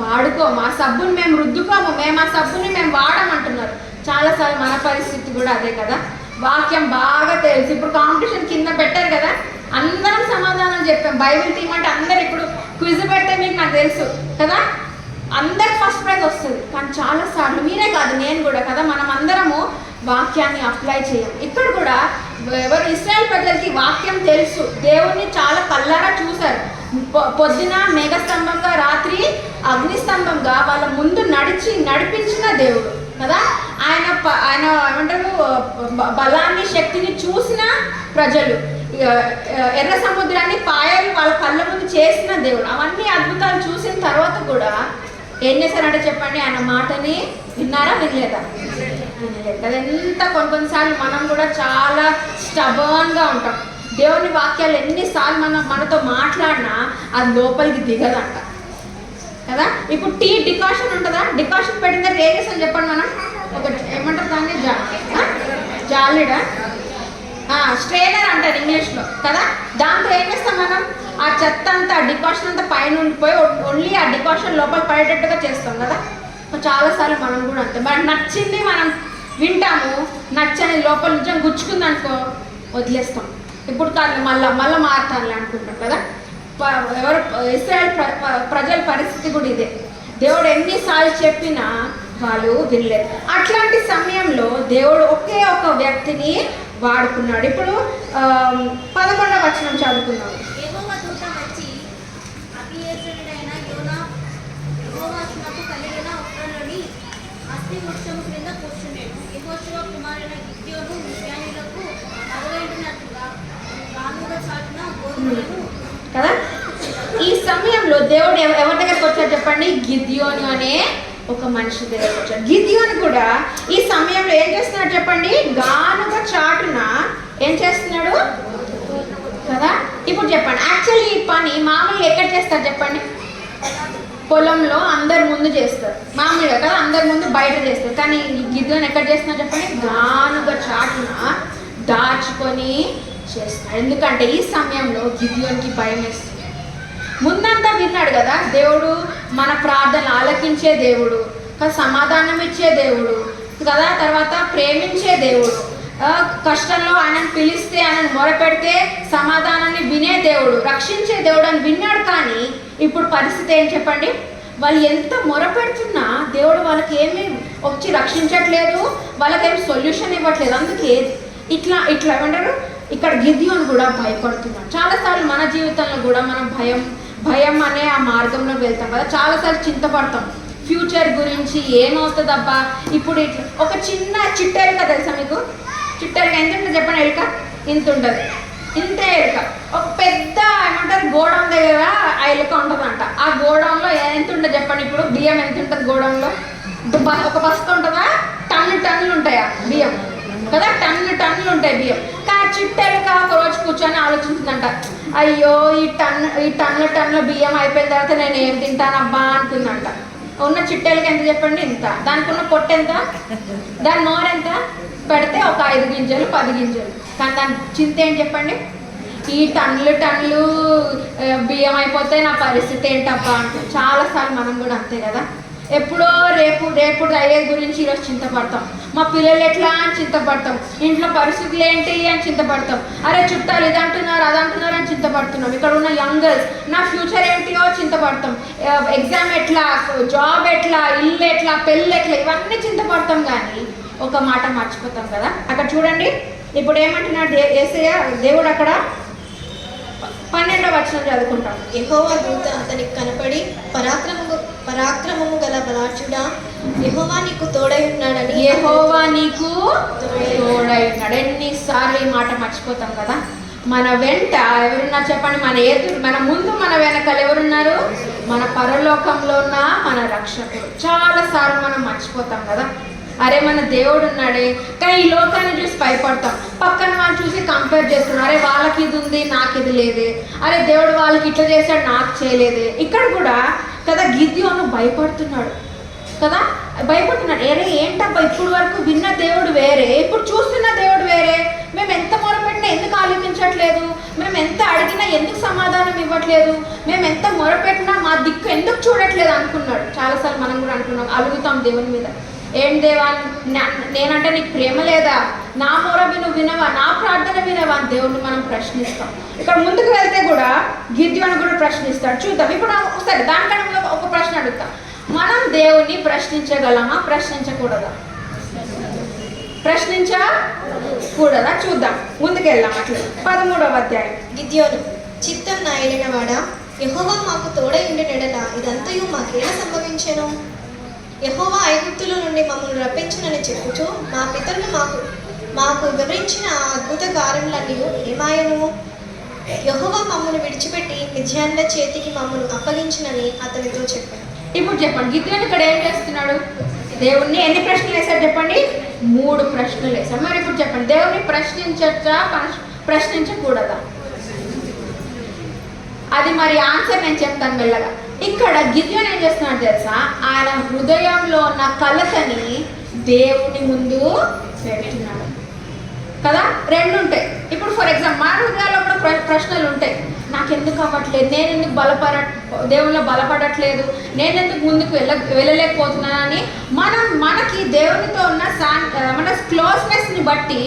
వాడుకోము, ఆ సబ్బుని మేము రుద్దుకోము, మేము ఆ సబ్బుని మేము వాడమంటున్నారు. చాలాసార్లు మన పరిస్థితి కూడా అదే కదా. వాక్యం బాగా తెలుసు, ఇప్పుడు కాంపిటీషన్ కింద పెట్టారు కదా, అందరం సమాధానం చెప్పాం. బైబిల్ తీయమంటే అందరు ఇప్పుడు క్విజ్ పెడితే మీకు నాకు తెలుసు కదా, అందరికి ఫస్ట్ ప్రైజ్ వస్తుంది. కానీ చాలాసార్లు మీరే కాదు నేను కూడా కదా, మనం అందరము వాక్యాన్ని అప్లై చేయం. ఇక్కడ కూడా ఎవరు ఇశ్రాయేల్ ప్రజలకి వాక్యం తెలుసు, దేవుణ్ణి చాలా కళ్ళారా చూశారు. పొద్దున మేఘస్తంభంగా, రాత్రి అగ్నిస్తంభంగా వాళ్ళ ముందు నడిపించిన దేవుడు కదా. ఆయన ఏమంటారు బలాన్ని శక్తిని చూసిన ప్రజలు, ఎర్ర సముద్రాన్ని పాయలు వాళ్ళ కళ్ళ ముందు చేసిన దేవుడు. అవన్నీ అద్భుతాలు చూసిన తర్వాత కూడా ఏం చేశారంటే చెప్పండి, ఆయన మాటని విన్నారా? వినలేదు కదా. ఎంత కొన్నిసార్లు మనం కూడా చాలా స్టబర్న్గా ఉంటాం. దేవుని వాక్యాలు ఎన్నిసార్లు మనతో మాట్లాడినా అది లోపలికి దిగదంట కదా. ఇప్పుడు టీ డికాషన్ ఉంటుందా, డికాషన్ పెట్టిన తర్వాత ఏం చేస్తాం చెప్పండి మనం? ఒక ఏమంటారు దాన్ని, జాలిడా, స్ట్రెయినర్ అంటారు ఇంగ్లీష్లో కదా. దాంతో ఏం చేస్తాం మనం? ఆ చెత్త అంతా, డికాషన్ అంతా పైన ఉండిపోయి ఓన్లీ ఆ డికాషన్ లోపల పడేటట్టుగా చేస్తాం కదా. చాలాసార్లు మనం కూడా అంతే, మనకు నచ్చింది మనం వింటాము, నచ్చని లోపల నిజం గుచ్చుకుందనుకో వదిలేస్తాం. ఇప్పుడు కాదు మళ్ళీ మారుతానులే అనుకుంటాం కదా. ఎవరు ఇశ్రాయేల్ ప్రజల పరిస్థితి కూడా ఇదే. దేవుడు ఎన్నిసార్లు చెప్పినా వాళ్ళు వినలేదు. అట్లాంటి సమయంలో దేవుడు ఒకే ఒక వ్యక్తిని వాడుకున్నాడు. ఇప్పుడు 11వ వచనం చదువుకున్నాం. యెహోవా దూత వచ్చి అబీయెజెరుడైన యెహోవాషునకు కలిగిన ఉప్రలోని అస్థి వృక్షము క్రింద కూర్చుండెను. యెహోషువ కుమారుడైన గిద్యోను మిద్యానీయులకు అరవేంటినట్లుగా రానుగా చాటున గోధుమలను కదా. ఈ సమయంలో దేవుడు ఎవరి దగ్గరకు వచ్చాడు చెప్పండి? గిద్యోను అనే ఒక మనిషి దగ్గరకు వచ్చాడు. గిద్యోను కూడా ఈ సమయంలో ఏం చేస్తున్నాడు చెప్పండి? గానుగ చాటున ఏం చేస్తున్నాడు కదా. ఇప్పుడు చెప్పండి, యాక్చువల్లీ ఈ పని మామూలుగా ఎక్కడ చేస్తారు చెప్పండి? పొలంలో అందరి ముందు చేస్తారు మామూలుగా కదా, అందరి ముందు బయట చేస్తారు. కానీ గిద్యోను ఎక్కడ చేస్తున్నారు చెప్పండి? గానుగ చాటున దాచుకొని చేస్తున్నాడు. ఎందుకంటే ఈ సమయంలో గిద్యోనికి భయం వేస్తుంది. ముందంతా విన్నాడు కదా, దేవుడు మన ప్రార్థన ఆలకించే దేవుడు కదా, సమాధానం ఇచ్చే దేవుడు కదా, తర్వాత ప్రేమించే దేవుడు, కష్టంలో ఆయనను పిలిస్తే ఆయనను మొరపెడితే సమాధానాన్ని వినే దేవుడు, రక్షించే దేవుడు అని విన్నాడు. కానీ ఇప్పుడు పరిస్థితి ఏం చెప్పండి? వాళ్ళు ఎంత మొరపెడుతున్నా దేవుడు వాళ్ళకి ఏమీ వచ్చి రక్షించట్లేదు, వాళ్ళకేం సొల్యూషన్ ఇవ్వట్లేదు. అందుకే ఇట్లా ఏమంటారు, ఇక్కడ గిద్యోను కూడా భయపడుతున్నాడు. చాలాసార్లు మన జీవితంలో కూడా మనం భయం అనే ఆ మార్గంలో వెళ్తాం కదా, చాలాసార్లు చింతపడతాం ఫ్యూచర్ గురించి. ఏమవుతుందబ్బా ఇప్పుడు ఇట్లా. ఒక చిన్న చిట్టెలుక తెలుసా మీకు? చిట్టెలుక ఎంత ఉంటుంది చెప్పండి? ఎలుక ఇంత ఉంటుంది, ఇంతే ఎలుక. ఒక పెద్ద ఏమంటారు గోడౌన్ దగ్గర ఆ ఎలుక ఉంటుందంట. ఆ గోడౌన్లో ఎంత ఉంటుంది చెప్పండి? ఇప్పుడు బియ్యం ఎంత ఉంటుంది గోడౌన్లో? ఒక బస్తా ఉంటుందా? టన్నులు ఉంటాయా బియ్యం కదా? టన్నులు ఉంటాయి బియ్యం. కానీ చిట్టెలుక ఒక రోజు కూర్చొని ఆలోచించిందంట, అయ్యో ఈ టన్నుల బియ్యం అయిపోయిన తర్వాత నేను ఏం తింటానబ్బా అనుకుందంట. ఉన్న చిట్టెలకి ఎంత చెప్పండి? ఇంత. దానికి ఉన్న పొట్టు ఎంత, దాని నోరు ఎంత పెడితే ఒక 5 గింజలు 10 గింజలు. కానీ దాని చింత ఏం చెప్పండి? ఈ టన్నులు బియ్యం అయిపోతే నా పరిస్థితి ఏంటబ్బా అంటుంది. చాలాసార్లు మనం కూడా అంతే కదా, ఎప్పుడో రేపు అయ్యే గురించి ఈరోజు చింతపడతాం. మా పిల్లలు ఎట్లా అని చింతపడతాం, ఇంట్లో పరిస్థితులు ఏంటి అని చింతపడతాం. అరే చుట్టాలు ఇది అంటున్నారు అది అంటున్నారు అని చింతపడుతున్నాం. ఇక్కడ ఉన్న యంగ్ గర్ల్స్ నా ఫ్యూచర్ ఏంటియో చింతపడతాం. ఎగ్జామ్ ఎట్లా, జాబ్ ఎట్లా, ఇల్లు ఎట్లా, పెళ్ళి ఎట్లా, ఇవన్నీ చింతపడతాం. కానీ ఒక మాట మర్చిపోతాం కదా. అక్కడ చూడండి, ఇప్పుడు ఏమంటున్నాడు యేసయ్య దేవుడు అక్కడ 12వ వచనం చదువుకుంటాం. యెహోవా దూత అతనికి కనపడి, పరాక్రమము గల బలాఢ్యుడా, యెహోవా నీకు తోడై ఉన్నాడని. యెహోవా నీకు తోడై ఉన్నాడు. ఎన్నిసార్లు ఈ మాట మర్చిపోతాం కదా. మన వెంట ఎవరున్నారు చెప్పండి? మన ఎదురు, మన ముందు, మన వెనకాల ఎవరున్నారు? మన పరలోకంలో ఉన్న మన రక్షకుడు. చాలాసార్లు మనం మర్చిపోతాం కదా. అరే మన దేవుడు ఉన్నాడే, కానీ ఈ లోకాన్ని చూసి భయపడతాం. పక్కన వాళ్ళు చూసి కంపేర్ చేస్తున్నాం. అరే వాళ్ళకి ఇది ఉంది, నాకు ఇది లేదే. అరే దేవుడు వాళ్ళకి ఇట్లా చేశాడు, నాకు చేయలేదే. ఇక్కడ కూడా కదా గిద్యోను భయపడుతున్నాడు కదా, భయపడుతున్నాడు. అరే ఏంటబ్బా, ఇప్పుడు వరకు విన్న దేవుడు వేరే, ఇప్పుడు చూస్తున్న దేవుడు వేరే. మేము ఎంత మొరపెట్టినా ఎందుకు ఆలోచించట్లేదు, మేము ఎంత అడిగినా ఎందుకు సమాధానం ఇవ్వట్లేదు, మేము ఎంత మొరపెట్టినా మా దిక్కు ఎందుకు చూడట్లేదు అనుకున్నాడు. చాలాసార్లు మనం కూడా అనుకున్నాం, అలుగుతాం దేవుని మీద. ఏం దేవా, నేనంటే నీకు ప్రేమ లేదా, నా మొర నువ్వు వినవా, నా ప్రార్థన వినవా అని దేవుడిని మనం ప్రశ్నిస్తాం. ఇక్కడ ముందుకు వెళ్తే కూడా గిద్యోను కూడా ప్రశ్నిస్తాడు. చూద్దాం ఇప్పుడు ఒకసారి. దానికన్నా ఒక ప్రశ్న అడుగుతాం, మనం దేవుణ్ణి ప్రశ్నించగలమా, ప్రశ్నించకూడదా? ప్రశ్నించకూడదా? చూద్దాం, ముందుకెళ్దాం. అట్లా 13వ అధ్యాయం. గిద్యోను, చిత్తం నా ఏలినవాడా, యెహోవా మాకు తోడై ఉండినెడల ఇదంతయు మాకేలా సంభవించెను? యెహోవా ఐగుప్తులో నుండి మమ్మల్ని రప్పించునని చెప్పుచూ మా పితరులు మాకు వివరించిన ఆ అద్భుత కార్యములన్నీ ఏమాయను? యెహోవా మమ్మల్ని విడిచిపెట్టి మిద్యానుల చేతికి మమ్మల్ని అప్పగించినని అతనితో చెప్పాను. ఇప్పుడు చెప్పండి, గిద్యోను ఇక్కడ ఏం చేస్తున్నాడు? దేవుణ్ణి ఎన్ని ప్రశ్నలు వేశాడు చెప్పండి? 3 ప్రశ్నలు వేశాడు. మరి ఇప్పుడు చెప్పండి, దేవుణ్ణి ప్రశ్నించచ్చా, ప్రశ్నించకూడదా? అది మరి ఆన్సర్ నేను చెప్తాను మెల్లగా. ఇక్కడ గిద్యోను ఏం చేస్తున్నాడు తెలుసా? ఆయన హృదయంలో ఉన్న కలతని దేవుని ముందు పెడుతున్నాడు కదా. 2 ఉంటాయి. ఇప్పుడు ఫర్ ఎగ్జాంపుల్ మన హృదయాల్లో కూడా ప్రశ్నలు ఉంటాయి. నాకెందుకు అవ్వట్లేదు, నేను ఎందుకు దేవుళ్ళో బలపడట్లేదు, నేను ఎందుకు ముందుకు వెళ్ళలేకపోతున్నానని మనకి దేవునితో ఉన్న మన క్లోజ్నెస్ని బట్టి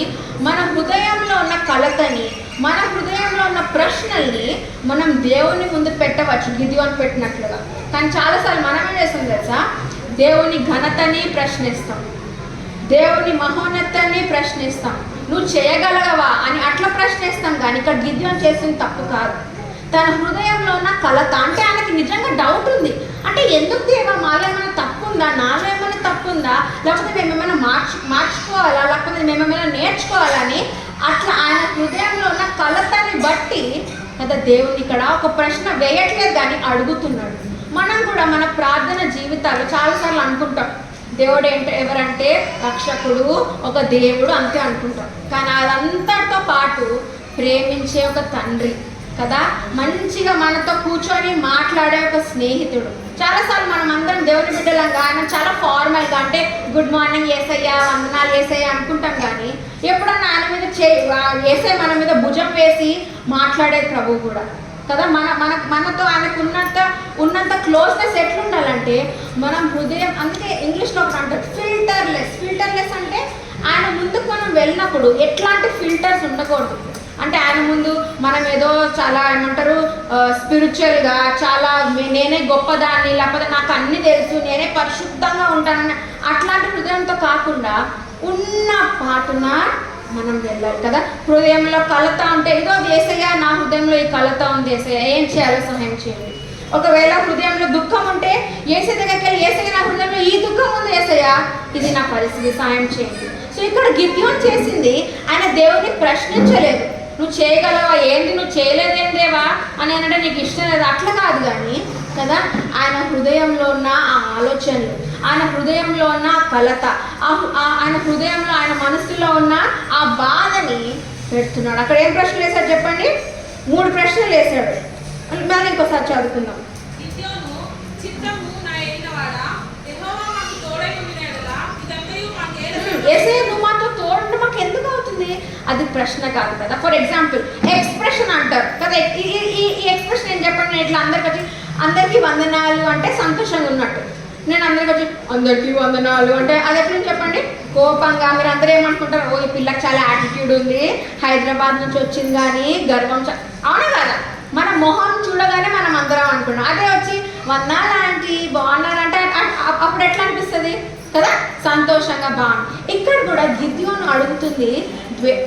మన హృదయంలో ఉన్న కలతని, మన హృదయంలో ఉన్న ప్రశ్నల్ని మనం దేవుని ముందు పెట్టవచ్చు, గిద్యోను పెట్టినట్లుగా. కానీ చాలాసార్లు మనం ఏం చేస్తాం తెలుసా? దేవుని ఘనతని ప్రశ్నిస్తాం, దేవుని మహోన్నతాన్ని ప్రశ్నిస్తాం, నువ్వు చేయగలగవా అని అట్లా ప్రశ్నిస్తాం. కానీ ఇక్కడ గిద్యోను చేసిన తప్పు కాదు. తన హృదయంలో ఉన్న కలత, అంటే ఆయనకి నిజంగా డౌట్ ఉంది. అంటే ఎందుకు దేవా, మాలో ఏమైనా తప్పు ఉందా, నాలో ఏమైనా తప్పు ఉందా, లేకపోతే మేమేమైనా మార్చుకోవాలా, లేకపోతే మేమేమైనా నేర్చుకోవాలని అట్లా ఆయన హృదయంలో ఉన్న కలతని బట్టి కదా దేవుని ఇక్కడ ఒక ప్రశ్న వేయట్లేదు కానీ అడుగుతున్నాడు. మనం కూడా మన ప్రార్థన జీవితాలు చాలాసార్లు అనుకుంటాం, దేవుడు ఎవరంటే రక్షకుడు, ఒక దేవుడు అంతే అనుకుంటాం. కానీ అదంతటితో పాటు ప్రేమించే ఒక తండ్రి కదా, మంచిగా మనతో కూర్చొని మాట్లాడే ఒక స్నేహితుడు. చాలాసార్లు మనం అందరం దేవుని బిడ్డలంగా ఆయన చాలా ఫార్మల్గా, అంటే గుడ్ మార్నింగ్ యేసయ్య, వందనాలు యేసయ్య అనుకుంటాం. కానీ ఎప్పుడన్నా ఆయన మీద యేసయ్య మన మీద భుజం వేసి మాట్లాడే ప్రభువు కూడా కదా. మనతో ఆయనకు ఉన్నంత క్లోజ్నెస్ ఎట్లుండాలంటే మనం హృదయం, అందుకే ఇంగ్లీష్లో ఒకటి అంటారు ఫిల్టర్లెస్ అంటే ఆయన ముందుకు మనం వెళ్ళినప్పుడు ఎట్లాంటి ఫిల్టర్స్ ఉండకూడదు. అంటే ఆయన ముందు మనం ఏదో చాలా ఏమంటారు స్పిరిచువల్గా, చాలా నేనే గొప్పదాన్ని, లేకపోతే నాకు అన్నీ తెలుసు, నేనే పరిశుద్ధంగా ఉంటానని అట్లాంటి హృదయం ఉత్తరంతో కాకుండా ఉన్న పాటున మనం వెళ్ళాలి కదా. హృదయంలో కలత ఉంటే ఇదో యేసయ్యా నా హృదయంలో ఈ కలత ఉంది యేసయ్యా, ఏం చేయాలో సహాయం చేయండి. ఒకవేళ హృదయంలో దుఃఖం ఉంటే యేసయ్య దగ్గరికి వెళ్ళి యేసయ్య నా హృదయంలో ఈ దుఃఖం ఉంది యేసయ్యా, ఇది నా పరిస్థితి, సహాయం చేయండి. సో ఇక్కడ గిద్యోను చేసింది, ఆయన దేవుని ప్రశ్నించలేదు, నువ్వు చేయగలవా, ఏంటి నువ్వు చేయలేదేం దేవా అని అంటే నీకు ఇష్టం లేదు, అట్లా కాదు. కానీ కదా ఆయన హృదయంలో ఉన్న ఆ ఆలోచనలు, ఆయన హృదయంలో ఉన్న ఆ కలత, ఆయన హృదయంలో ఆయన మనసులో ఉన్న ఆ బాధని పెడుతున్నాడు. అక్కడ ఏం ప్రశ్నలు వేశాడు చెప్పండి? 3 ప్రశ్నలు వేశాడు. మళ్ళీ ఇంకోసారి చదువుకుందాం. గిద్యోను చిత్తము నా ఏలినవాడా, యెహోవా మాకు తోడై ఉండిన యెడల ఇదంతయు మాకేల యేసయ్య నువ్వు మాతో తోడు మాకు ఎందుకు అవుతుంది? అది ప్రశ్న కాదు కదా. ఫర్ ఎగ్జాంపుల్ ఎక్స్ప్రెషన్ అంటారు కదా. ఈ ఎక్స్ప్రెషన్ ఏం చెప్పండి, నేను ఇట్లా అందరికీ వందనాలు అంటే సంతోషంగా ఉన్నట్టు, నేను అందరికీ వచ్చి అందరికీ వందనాలు అంటే అది ఎట్లా చెప్పండి? కోపంగా. మీరు అందరూ ఏమనుకుంటారు, ఓ ఈ పిల్లకి చాలా యాటిట్యూడ్ ఉంది, హైదరాబాద్ నుంచి వచ్చింది కానీ గర్వం అవునా కదా. మన మొహం చూడగానే మనం అందరం అనుకున్నాం. అదే వచ్చి వందనాలంటే బాగున్నారంటే అప్పుడు ఎట్లా అనిపిస్తుంది కదా, సంతోషంగా బాగుంది. ఇక్కడ కూడా గిద్యోను అడుగుతుంది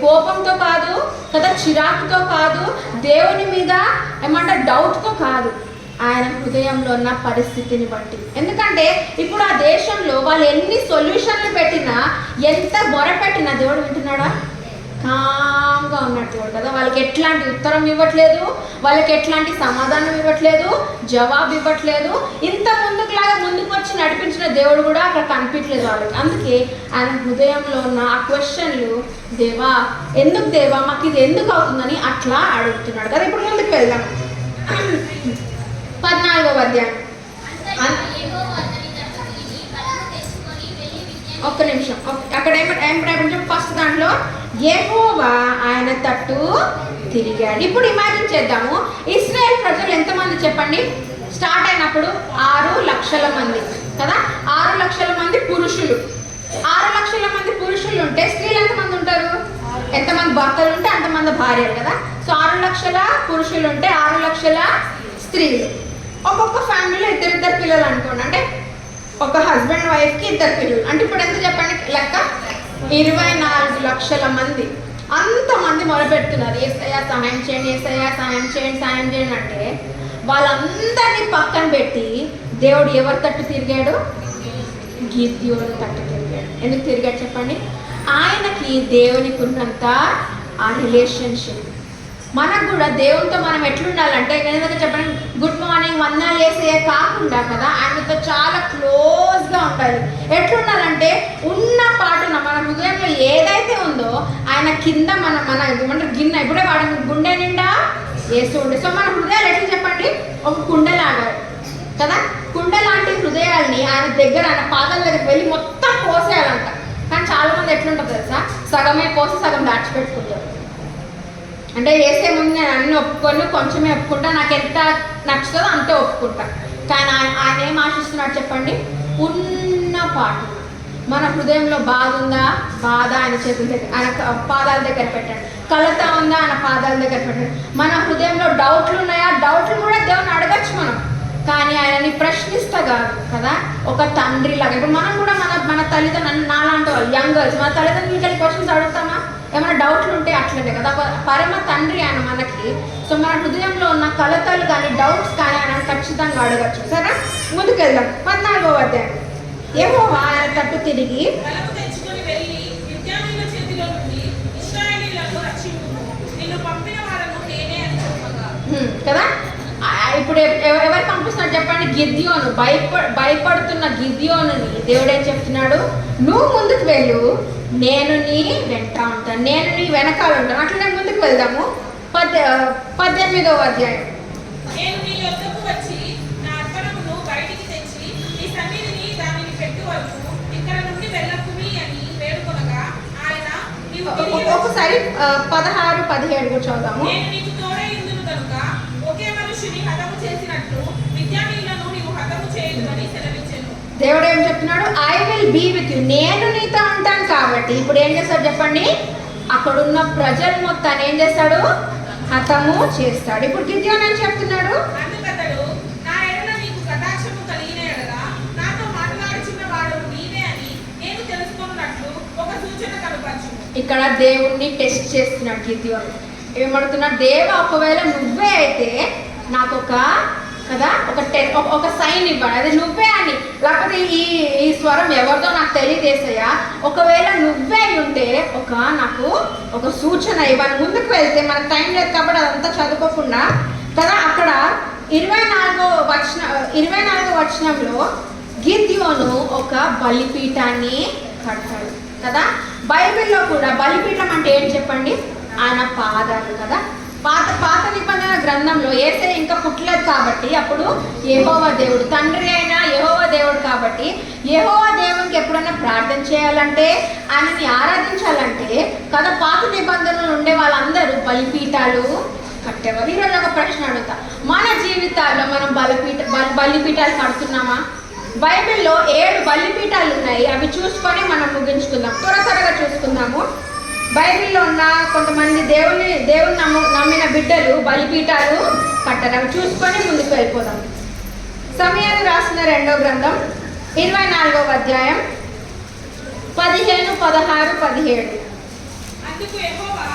కోపంతో కాదు కదా, చిరాకుతో కాదు, దేవుని మీద ఏమంటారు డౌట్తో కాదు, ఆయన హృదయంలో ఉన్న పరిస్థితిని బట్టి. ఎందుకంటే ఇప్పుడు ఆ దేశంలో వాళ్ళు ఎన్ని సొల్యూషన్లు పెట్టినా, ఎంత మొరపెట్టినా దేవుడు వింటున్నాడా? కామ్గా ఉన్నట్టు కదా. వాళ్ళకి ఎట్లాంటి ఉత్తరం ఇవ్వట్లేదు, వాళ్ళకి ఎట్లాంటి సమాధానం ఇవ్వట్లేదు, జవాబు ఇవ్వట్లేదు. ఇంత ముందుకు వచ్చి నడిపించిన దేవుడు కూడా అక్కడ కనిపించలేదు వాళ్ళకి. అందుకే ఆయన హృదయంలో ఉన్న ఆ క్వశ్చన్లు, దేవా ఎందుకు దేవా మాకు ఇది ఎందుకు అవుతుందని అట్లా అడుగుతున్నాడు కదా. ఇప్పుడు ముందుకు వెళ్దాం. 14వ అధ్యాయం. ఒక్క నిమిషం, అక్కడ ఏం ఫస్ట్ దాంట్లో యెహోవా ఆయన తట్టు తిరిగాడు. ఇప్పుడు ఇమాజిన్ చేద్దాము, ఇశ్రాయేల్ ప్రజలు ఎంతమంది చెప్పండి? స్టార్ట్ అయినప్పుడు 6 లక్షల మంది కదా. 6 లక్షల మంది పురుషులు. 6 లక్షల మంది పురుషులు ఉంటే స్త్రీలు ఎంతమంది ఉంటారు? ఎంతమంది భర్తలు ఉంటే అంతమంది భార్యలు కదా. సో 6 లక్షల పురుషులు ఉంటే 6 లక్షల స్త్రీలు. ఒక్కొక్క ఫ్యామిలీలో ఇద్దరు పిల్లలు అనుకోండి, అంటే ఒక హస్బెండ్ వైఫ్కి 2 పిల్లలు అంటే ఇప్పుడు ఎంత చెప్పండి లెక్క? 24 లక్షల మంది. అంతమంది మొదలుపెడుతున్నారు, యేసయ్యా సహాయం చేయండి, యేసయ్యా సహాయం చేయండి, సహాయం చేయండి అంటే వాళ్ళందరినీ పక్కన పెట్టి దేవుడు ఎవరి తట్టు తిరిగాడు? గిద్యోను తట్టు తిరిగాడు. ఎందుకు తిరిగాడు చెప్పండి? ఆయనకి దేవునికి ఉన్నంత ఆ రిలేషన్షిప్. మనకు కూడా దేవునితో మనం ఎట్లుండాలంటే, ఎందుకంటే చెప్పండి, గుడ్ మార్నింగ్ వందనాలు యేసయ్య కాకుండా కదా, ఆయనతో చాలా క్లోజ్గా ఉండాలి. ఎట్లుండాలంటే ఉన్న పాటున మన హృదయంలో ఏదైతే ఉందో ఆయన కింద మన ఏమంటారు గిన్నె, ఇప్పుడే వాడి గుండె నిండా యేసు ఉండే. సో మన హృదయాలు ఎట్లా చెప్పండి? ఒక కుండలాగా కదా. కుండ లాంటి హృదయాల్ని ఆయన దగ్గర, ఆయన పాదాల దగ్గరికి వెళ్ళి మొత్తం పోసేయాలంట. కానీ చాలామంది ఎట్లుంటుంది తెలుసా, సగమే పోసి సగం దాచిపెట్టుకుంటారు. అంటే వేసే ముందు నేను అన్నీ ఒప్పుకొని కొంచెమే ఒప్పుకుంటా, నాకు ఎంత నచ్చుతుందో అంతే ఒప్పుకుంటా. కానీ ఆయన ఏం ఆశిస్తున్నాడు చెప్పండి? ఉన్న పాటు మన హృదయంలో బాధ ఉందా, బాధ ఆయన చేతుల దగ్గర, ఆయన పాదాల దగ్గర పెట్టండి. కలత ఉందా, ఆయన పాదాల దగ్గర పెట్టండి. మన హృదయంలో డౌట్లు ఉన్నాయా, డౌట్లు కూడా దేవుని అడగచ్చు మనం. కానీ ఆయనని ప్రశ్నిస్తా కాదు కదా, ఒక తండ్రి లాగా. ఇప్పుడు మనం కూడా మన తల్లిదండ్రులు, నాలాంటి వాళ్ళు యంగ్ గర్ల్స్, మన తల్లిదండ్రులకి క్వశ్చన్స్ అడుగుతామా? ఏమైనా డౌట్లు ఉంటే అట్లనే కదా, పరమ తండ్రి ఆయన మనకి. సో మన హృదయంలో ఉన్న కలతలు కానీ డౌట్స్ కానీ ఆయన ఖచ్చితంగా అడగచ్చు. సరే ముందుకు వెళ్దాం. 14వ అధ్యాయం. యెహోవా ఆయన తట్టు తిరిగి బలము తెచ్చుకొని వెళ్ళి మిద్యానీయుల చేతిలో నుండి ఇశ్రాయేలీయులను రక్షించుము, నిన్ను పంపిన వారను నేనే అని చెప్పగా కదా. ఇప్పుడు ఎవరు పంపిస్తున్నాడు చెప్పండి? గిద్యోను. భయపడుతున్న గిద్యోనుని దేవుడు ఏం చెప్తున్నాడు? నువ్వు ముందుకు వెళ్ళు, నేను నీ వెంట ఉంటాను, నేను నీ వెనకాల ఉంటాను. అట్లనే ముందుకు వెళ్దాము. 18వ అధ్యాయం. నేను నీ యొద్దకు వచ్చి నా అర్పణమును బయటికి తెచ్చి నీ సన్నిధిని దానిని పెట్టు వరకు ఇక్కడ నుండి వెళ్ళకుమి అని వేడుకొనగా ఆయన నీవు తిరిగి ఒకసారి 16, 17 కూడా చదువుదాము. నేను నీకు తోడై ఉందును కనుక ఒకే మనుషుని హతము చేసినట్లు మిద్యానీయులను నీవు హతము చేయదు అని సెలవిచ్చెను. దేవుడు ఏం చెప్తున్నాడు? I will be with you, నేను నీతో ఉంటాను. కాబట్టి ఇప్పుడు ఏం చేస్తాడు చెప్పండి? అక్కడున్న ప్రజలు మొత్తాన్ని ఏం చేస్తాడు? హతము చేస్తాడు. ఇప్పుడు గిద్యోను ఏం చెప్తున్నాడు? అందుకతడు నా ఎడల నీకు కటాక్షము కలిగిన ఎడల నాతో మాట్లాడుచున్న వాడు నీవే అని నేను తెలుసు ఇక్కడ దేవుణ్ణి టెస్ట్ చేస్తున్నాడు గిద్యోను. ఏమడుతున్నాడు, దేవా ఒకవేళ నువ్వే అయితే నాకు ఒక సైన్ ఇవ్వండి, అది నువ్వే అని, లేకపోతే ఈ స్వరం ఎవరిదో నాకు తెలియదేసయ్యా, ఒకవేళ నువ్వే ఉంటే నాకు ఒక సూచన ఇవ్వని. ముందుకు వెళ్తే మనకు టైం లేదు కాబట్టి అదంతా చదువుకోకుండా కదా, అక్కడ 24వ వచనంలో గిద్యోను ఒక బలిపీఠాన్ని కడతాడు కదా. బైబిల్లో కూడా బలిపీఠం అంటే ఏంటి చెప్పండి, ఆయన పాదాలు కదా. పాత నిబంధన గ్రంథంలో యేసయ్య ఇంకా పుట్టలేదు కాబట్టి అప్పుడు యెహోవా దేవుడు, తండ్రి అయిన యెహోవా దేవుడు కాబట్టి యెహోవా దేవునికి ఎప్పుడైనా ప్రార్థన చేయాలంటే, ఆయనని ఆరాధించాలంటే కదా, పాత నిబంధనలు ఉండే వాళ్ళందరూ బలిపీఠాలు కట్టేవారు. ఈరోజు ఒక ప్రశ్న అడుగుతా, మన జీవితాల్లో మనం బలిపీఠాలు కడుతున్నామా? బైబిల్లో 7 బలిపీఠాలు ఉన్నాయి, అవి చూసుకొని మనం ముగించుకుందాం. త్వరగా చూసుకుందాము. బైబిల్లో ఉన్న కొంతమంది దేవుని నమ్మిన బిడ్డలు బలిపీఠాలు కట్టారు, అవి చూసుకొని ముందుకు వెళ్ళిపోదాం. సమయాలు రాసిన 2వ గ్రంథం 24వ అధ్యాయం 15, 16, 17. అందుకు యెహోవా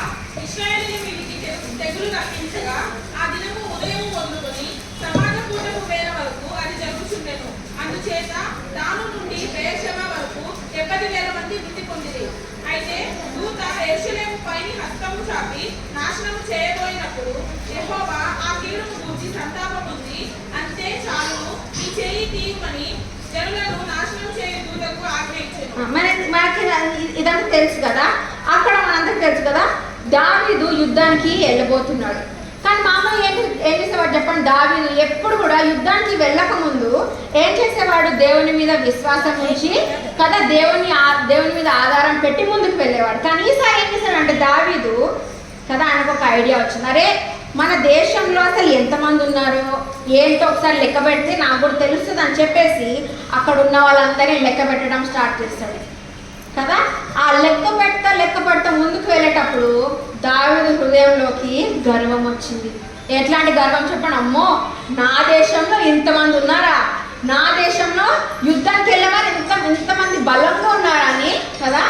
ఇశ్రాయేలు మీదికి తెగులు రప్పించగా ఆ దినము ఉదయం మొదలుకొని సమాజ పూటకు వేల వరకు అది జరుగుచుండెను. అందుచేత దాను నుండి బెయేర్షెబా వరకు 70,000 మంది మృతి పొందిరి. అయితే దూత యెరూషలేము పైని హస్తము చాపి నాశనము చేయబోయినప్పుడు యెహోవా ఆ కీడును గూర్చి సంతాపముంది, అంతే చాలును, ఈ చేయి తీయమని జనులను నాశనం చేయు దూతకు ఆజ్ఞ ఇచ్చెను. మనకి ఇదంతా తెలుసు కదా, అక్కడ మనందరికి తెలుసు కదా, దావీదు యుద్ధానికి వెళ్ళబోతున్నాడు. కానీ మామూలు ఏం చేసేవాడు చెప్పండి, దావీదు ఎప్పుడు కూడా యుద్ధానికి వెళ్ళక ముందు ఏం చేసేవాడు, దేవుని మీద విశ్వాసం ఉంచి కదా, దేవుని మీద ఆధారం పెట్టి ముందుకు వెళ్ళేవాడు. కానీ ఈసారి ఏం చేశాడంటే దావీదు కదా, ఆయనకు ఒక ఐడియా వచ్చింది, అరే మన దేశంలో అసలు ఎంతమంది ఉన్నారో ఏంటో ఒకసారి లెక్క పెడితే నాకు కూడా తెలుస్తుంది అని చెప్పేసి అక్కడ ఉన్న వాళ్ళందరినీ లెక్క పెట్టడం స్టార్ట్ చేస్తాడు కదా. ఆ లెక్క పెడతా ముందుకు వెళ్ళేటప్పుడు దావీదు హృదయంలోకి గర్వం వచ్చింది. ఎట్లాంటి గర్వం చెప్పండి, అమ్మో నా దేశంలో ఇంతమంది ఉన్నారా, నా దేశంలో యుద్ధానికి వెళ్ళేవారు ఇంతమంది బలంగా ఉన్నారని కదా,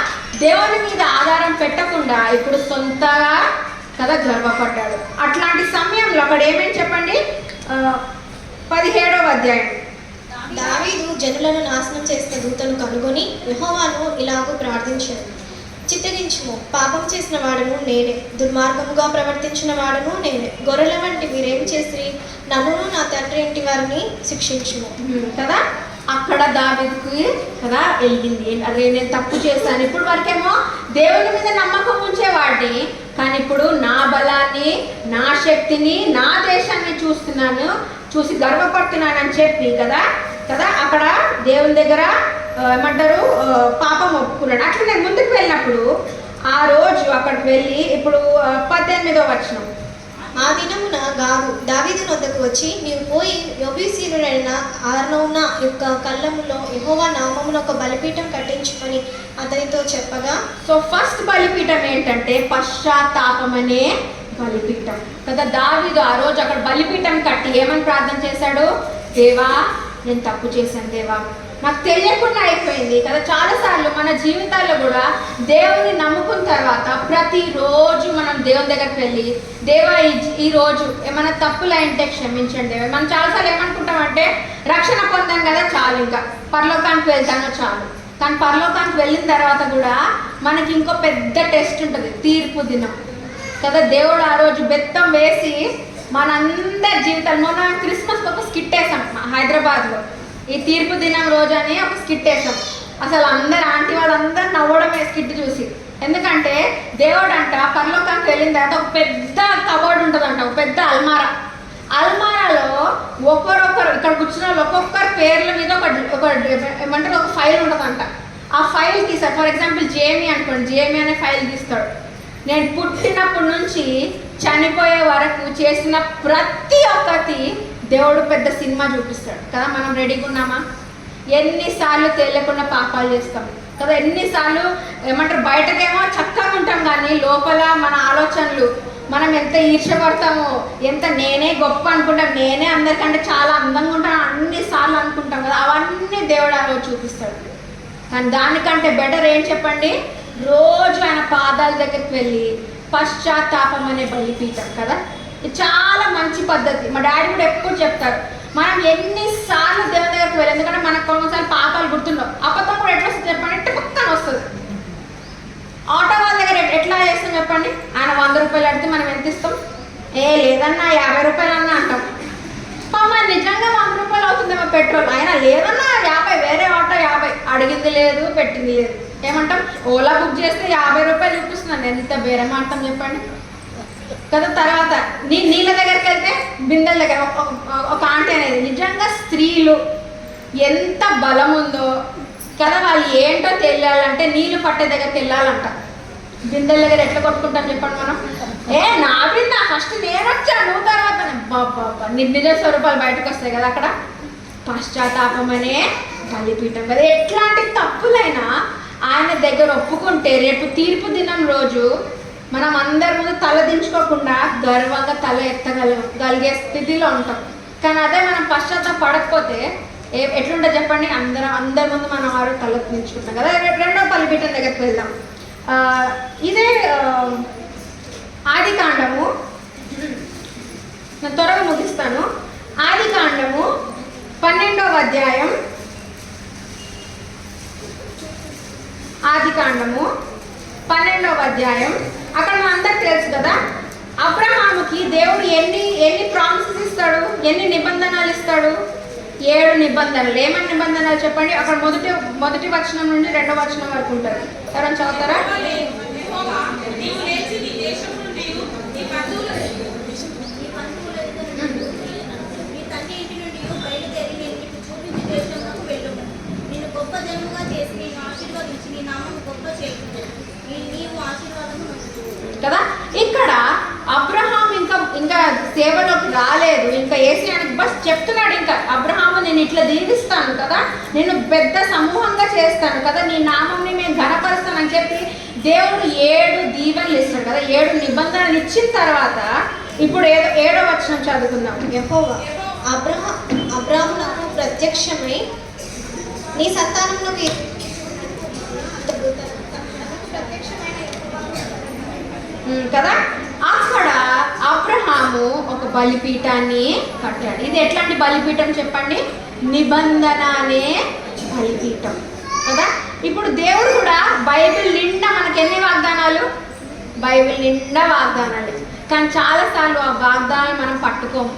దేవుని మీద ఆధారం పెట్టకుండా ఇప్పుడు సొంతగా కదా గర్వపడ్డాడు. అట్లాంటి సమయంలో అక్కడ ఏమేమి చెప్పండి, 17వ అధ్యాయం. దావీదు జనులను నాశనం చేసిన దూతను కనుగొని యెహోవాను ఇలాగూ ప్రార్థించాడు, చిత్తగించుము, పాపం చేసిన వాడును నేనే, దుర్మార్గముగా ప్రవర్తించిన వాడును నేనే, గొర్రెల వంటి మీరేం చేసి నన్నును నా తండ్రి ఇంటి వారిని శిక్షించుము కదా. అక్కడ దావీదుకి కదా వెలిగింది, అదే నేను తప్పు చేశాను. ఇప్పుడు వరకేమో దేవుని మీద నమ్మకం ఉంచేవాడిని, కానీ ఇప్పుడు నా బలాన్ని, నా శక్తిని, నా దేశాన్ని చూసి గర్వపడుతున్నానని చెప్పి కదా అక్కడ దేవుని దగ్గర ఏమంటారు పాపం ఒప్పుకున్నాడు. అట్లా నేను ముందుకు వెళ్ళినప్పుడు ఆ రోజు అక్కడికి వెళ్ళి ఇప్పుడు 18వ వచనం. ఆ దినమున గాదు దావీదు వద్దకు వచ్చి, నీవు పోయి యెబూసీయుడైన అర్నోను యొక్క కళ్ళములో యెహోవా నామమున ఒక బలిపీఠం కట్టించుకొని అతనితో చెప్పగా, సో ఫస్ట్ బలిపీఠం ఏంటంటే పశ్చాత్తాపం అనే బలిపీఠం కదా. దావీదు ఆ రోజు అక్కడ బలిపీఠం కట్టి ఏమని ప్రార్థన చేశాడు, దేవా నేను తప్పు చేశాను, దేవా నాకు తెలియకుండా అయిపోయింది కదా. చాలాసార్లు మన జీవితాల్లో కూడా దేవుని నమ్ముకున్న తర్వాత ప్రతిరోజు మనం దేవుని దగ్గరికి వెళ్ళి, దేవా ఈరోజు ఏమైనా తప్పులు అయింటే క్షమించండి దేవా. మనం చాలాసార్లు ఏమనుకుంటామంటే రక్షణ పొందాం కదా చాలు, ఇంకా పరలోకానికి వెళ్తానో చాలు. కానీ పరలోకానికి వెళ్ళిన తర్వాత కూడా మనకి ఇంకో పెద్ద టెస్ట్ ఉంటుంది, తీర్పు దినం కదా. దేవుడు ఆ రోజు బెత్తం వేసి మనందరి జీవితాలు, మొన్న క్రిస్మస్కి ఒక స్కిట్ వేసాం హైదరాబాద్లో, ఈ తీర్పు దినం రోజు అని ఒక స్కిట్ వేసాం. అసలు అందరు ఆంటీ వాళ్ళందరూ నవ్వడమే స్కిట్ చూసి. ఎందుకంటే దేవుడు అంట పరలోకానికి వెళ్ళిన తర్వాత ఒక పెద్ద కబోర్డ్ ఉంటుందంట, ఒక పెద్ద అల్మారాలో ఒకరొకరు ఇక్కడ కూర్చున్న వాళ్ళు ఒక్కొక్కరి పేర్ల మీద ఒక ఏమంటారు ఒక ఫైల్ ఉంటుందంట. ఆ ఫైల్ తీస్తాడు. ఫర్ ఎగ్జాంపుల్ జేమీ అనుకోండి, జేమీ అనే ఫైల్ తీస్తాడు. నేను పుట్టినప్పటి నుంచి చనిపోయే వరకు చేసిన ప్రతి ఒక్కటి దేవుడు పెద్ద సినిమా చూపిస్తాడు కదా. మనం రెడీగా ఉన్నామా? ఎన్నిసార్లు తెలియకుండా పాపాలు చేస్తాం కదా, ఎన్నిసార్లు ఏమంటారు బయటకేమో చక్కగా ఉంటాం కానీ లోపల మన ఆలోచనలు, మనం ఎంత ఈర్ష్యపడతామో, ఎంత నేనే గొప్ప అనుకుంటాం, నేనే అందరికంటే చాలా అందంగా ఉంటాను అన్నిసార్లు అనుకుంటాం కదా, అవన్నీ దేవుడు ఆ రోజు చూపిస్తాడు. కానీ దానికంటే బెటర్ ఏం చెప్పండి, రోజు ఆయన పాదాల దగ్గరికి వెళ్ళి పశ్చాత్తాపం అనే బలిపీఠం కదా. ఇది చాలా మంచి పద్ధతి. మా డాడీ కూడా ఎప్పుడు చెప్తారు, మనం ఎన్నిసార్లు దేవుని దగ్గరికి వెళ్ళి, ఎందుకంటే మనకు కొన్నిసార్లు పాపాలు గుర్తుండవు. అబద్ధం కూడా ఎట్లా వస్తుంది చెప్పండి, పక్కన వస్తుంది. ఆటో వాళ్ళ దగ్గర ఎట్లా చేస్తాం చెప్పండి, ఆయన 100 రూపాయలు అడిగితే మనం ఎంత ఇస్తాం, లేదన్నా 50 రూపాయలు అన్నా అంటాం. నిజంగా 100 రూపాయలు అవుతుందేమో పెట్రోల్, అయినా లేదన్నా 50, వేరే ఆటో 50, అడిగింది లేదు పెట్టింది లేదు, ఏమంటాం ఓలా బుక్ చేస్తే 50 రూపాయలు చూపిస్తున్నాను, ఎంత బేరం ఆడతాం చెప్పండి కదా. తర్వాత నీళ్ళ దగ్గరికి వెళ్తే బిందెల దగ్గర ఒక ఆంటీ అనేది, నిజంగా స్త్రీలు ఎంత బలం ఉందో కదా, వాళ్ళు ఏంటో తెలియాలంటే నీళ్ళు పట్టే దగ్గరికి వెళ్ళాలంట. బిందెల దగ్గర ఎట్లా కొట్టుకుంటాం చెప్పండి మనం, నా బిందె ఫస్ట్ నేను వచ్చాను తర్వాత బాబా నిజ స్వరూపాలు బయటకు వస్తాయి కదా అక్కడ. పశ్చాత్తాపం అనే బలిపీఠం కదా. ఎట్లాంటి తప్పులైనా ఆయన దగ్గర ఒప్పుకుంటే రేపు తీర్పు దినం రోజు మనం అందరి ముందు తల దించుకోకుండా గర్వంగా తల ఎత్తగలిగే స్థితిలో ఉంటాం. కానీ అదే మనం పశ్చాత్తాపడకపోతే ఎట్లుంటుంది చెప్పండి, అందరి ముందు మనం ఆరు తల దించుకుంటాం కదా. రెండో బలిపీఠం దగ్గరికి వెళ్దాం. ఇదే ఆదికాండము, నేను త్వరగా ముగిస్తాను. ఆదికాండము 12వ అధ్యాయం, ఆదికాండము 12వ అధ్యాయం. అక్కడ మన అందరికి తెలుసు కదా, అబ్రహాముకి దేవుడు ఎన్ని ప్రామిసెస్ ఇస్తాడు, ఎన్ని నిబంధనలు ఇస్తాడు, 7 నిబంధనలు. ఏమని నిబంధనలు చెప్పండి, అక్కడ మొదటి వచనం నుండి 2వ వచనం వరకు ఉంటారు. ఎవరైనా చదువుతారా? నీవు లేచి నీ దేశం నుండి నీ బంధువుల నీ తండ్రి ఇంటి నుండి బయలుదేరి నేను నీకు చూపించే దేశంలోకి వెళ్ళుము. నిన్ను గొప్ప జనముగా చేసి నేను ఆశీర్వదించి నీ నామము గొప్ప చేయుదును. నీవు ఆశీర్వాదము కదా. ఇక్కడ అబ్రహాం ఇంకా సేవలోకి రాలేదు, ఇంకా ఏసియానికి బస్ చెప్తున్నాడు. ఇంకా అబ్రహాము నేను ఇట్లా దీవిస్తాను కదా, నేను పెద్ద సమూహంగా చేస్తాను కదా, నీ నామంని మేము ఘనపరుస్తానని చెప్పి దేవుడు 7 దీవెనలు ఇస్తాడు కదా. 7 నిబంధనలు ఇచ్చిన తర్వాత ఇప్పుడు 7వ వచనం చదువుకుందాం. యెహోవా అబ్రాహామునకు ప్రత్యక్షమై నీ సంతానంలోకి కదా. అక్కడ అబ్రహాము ఒక బలిపీఠాన్ని కట్టాడు. ఇది ఎట్లాంటి బలిపీఠం చెప్పండి, నిబంధన అనే బలిపీఠం కదా. ఇప్పుడు దేవుడు కూడా బైబిల్ నిండా మనకి ఎన్ని వాగ్దానాలు, బైబిల్ నిండా వాగ్దానాలు. కానీ చాలాసార్లు ఆ వాగ్దానాలు మనం పట్టుకోము.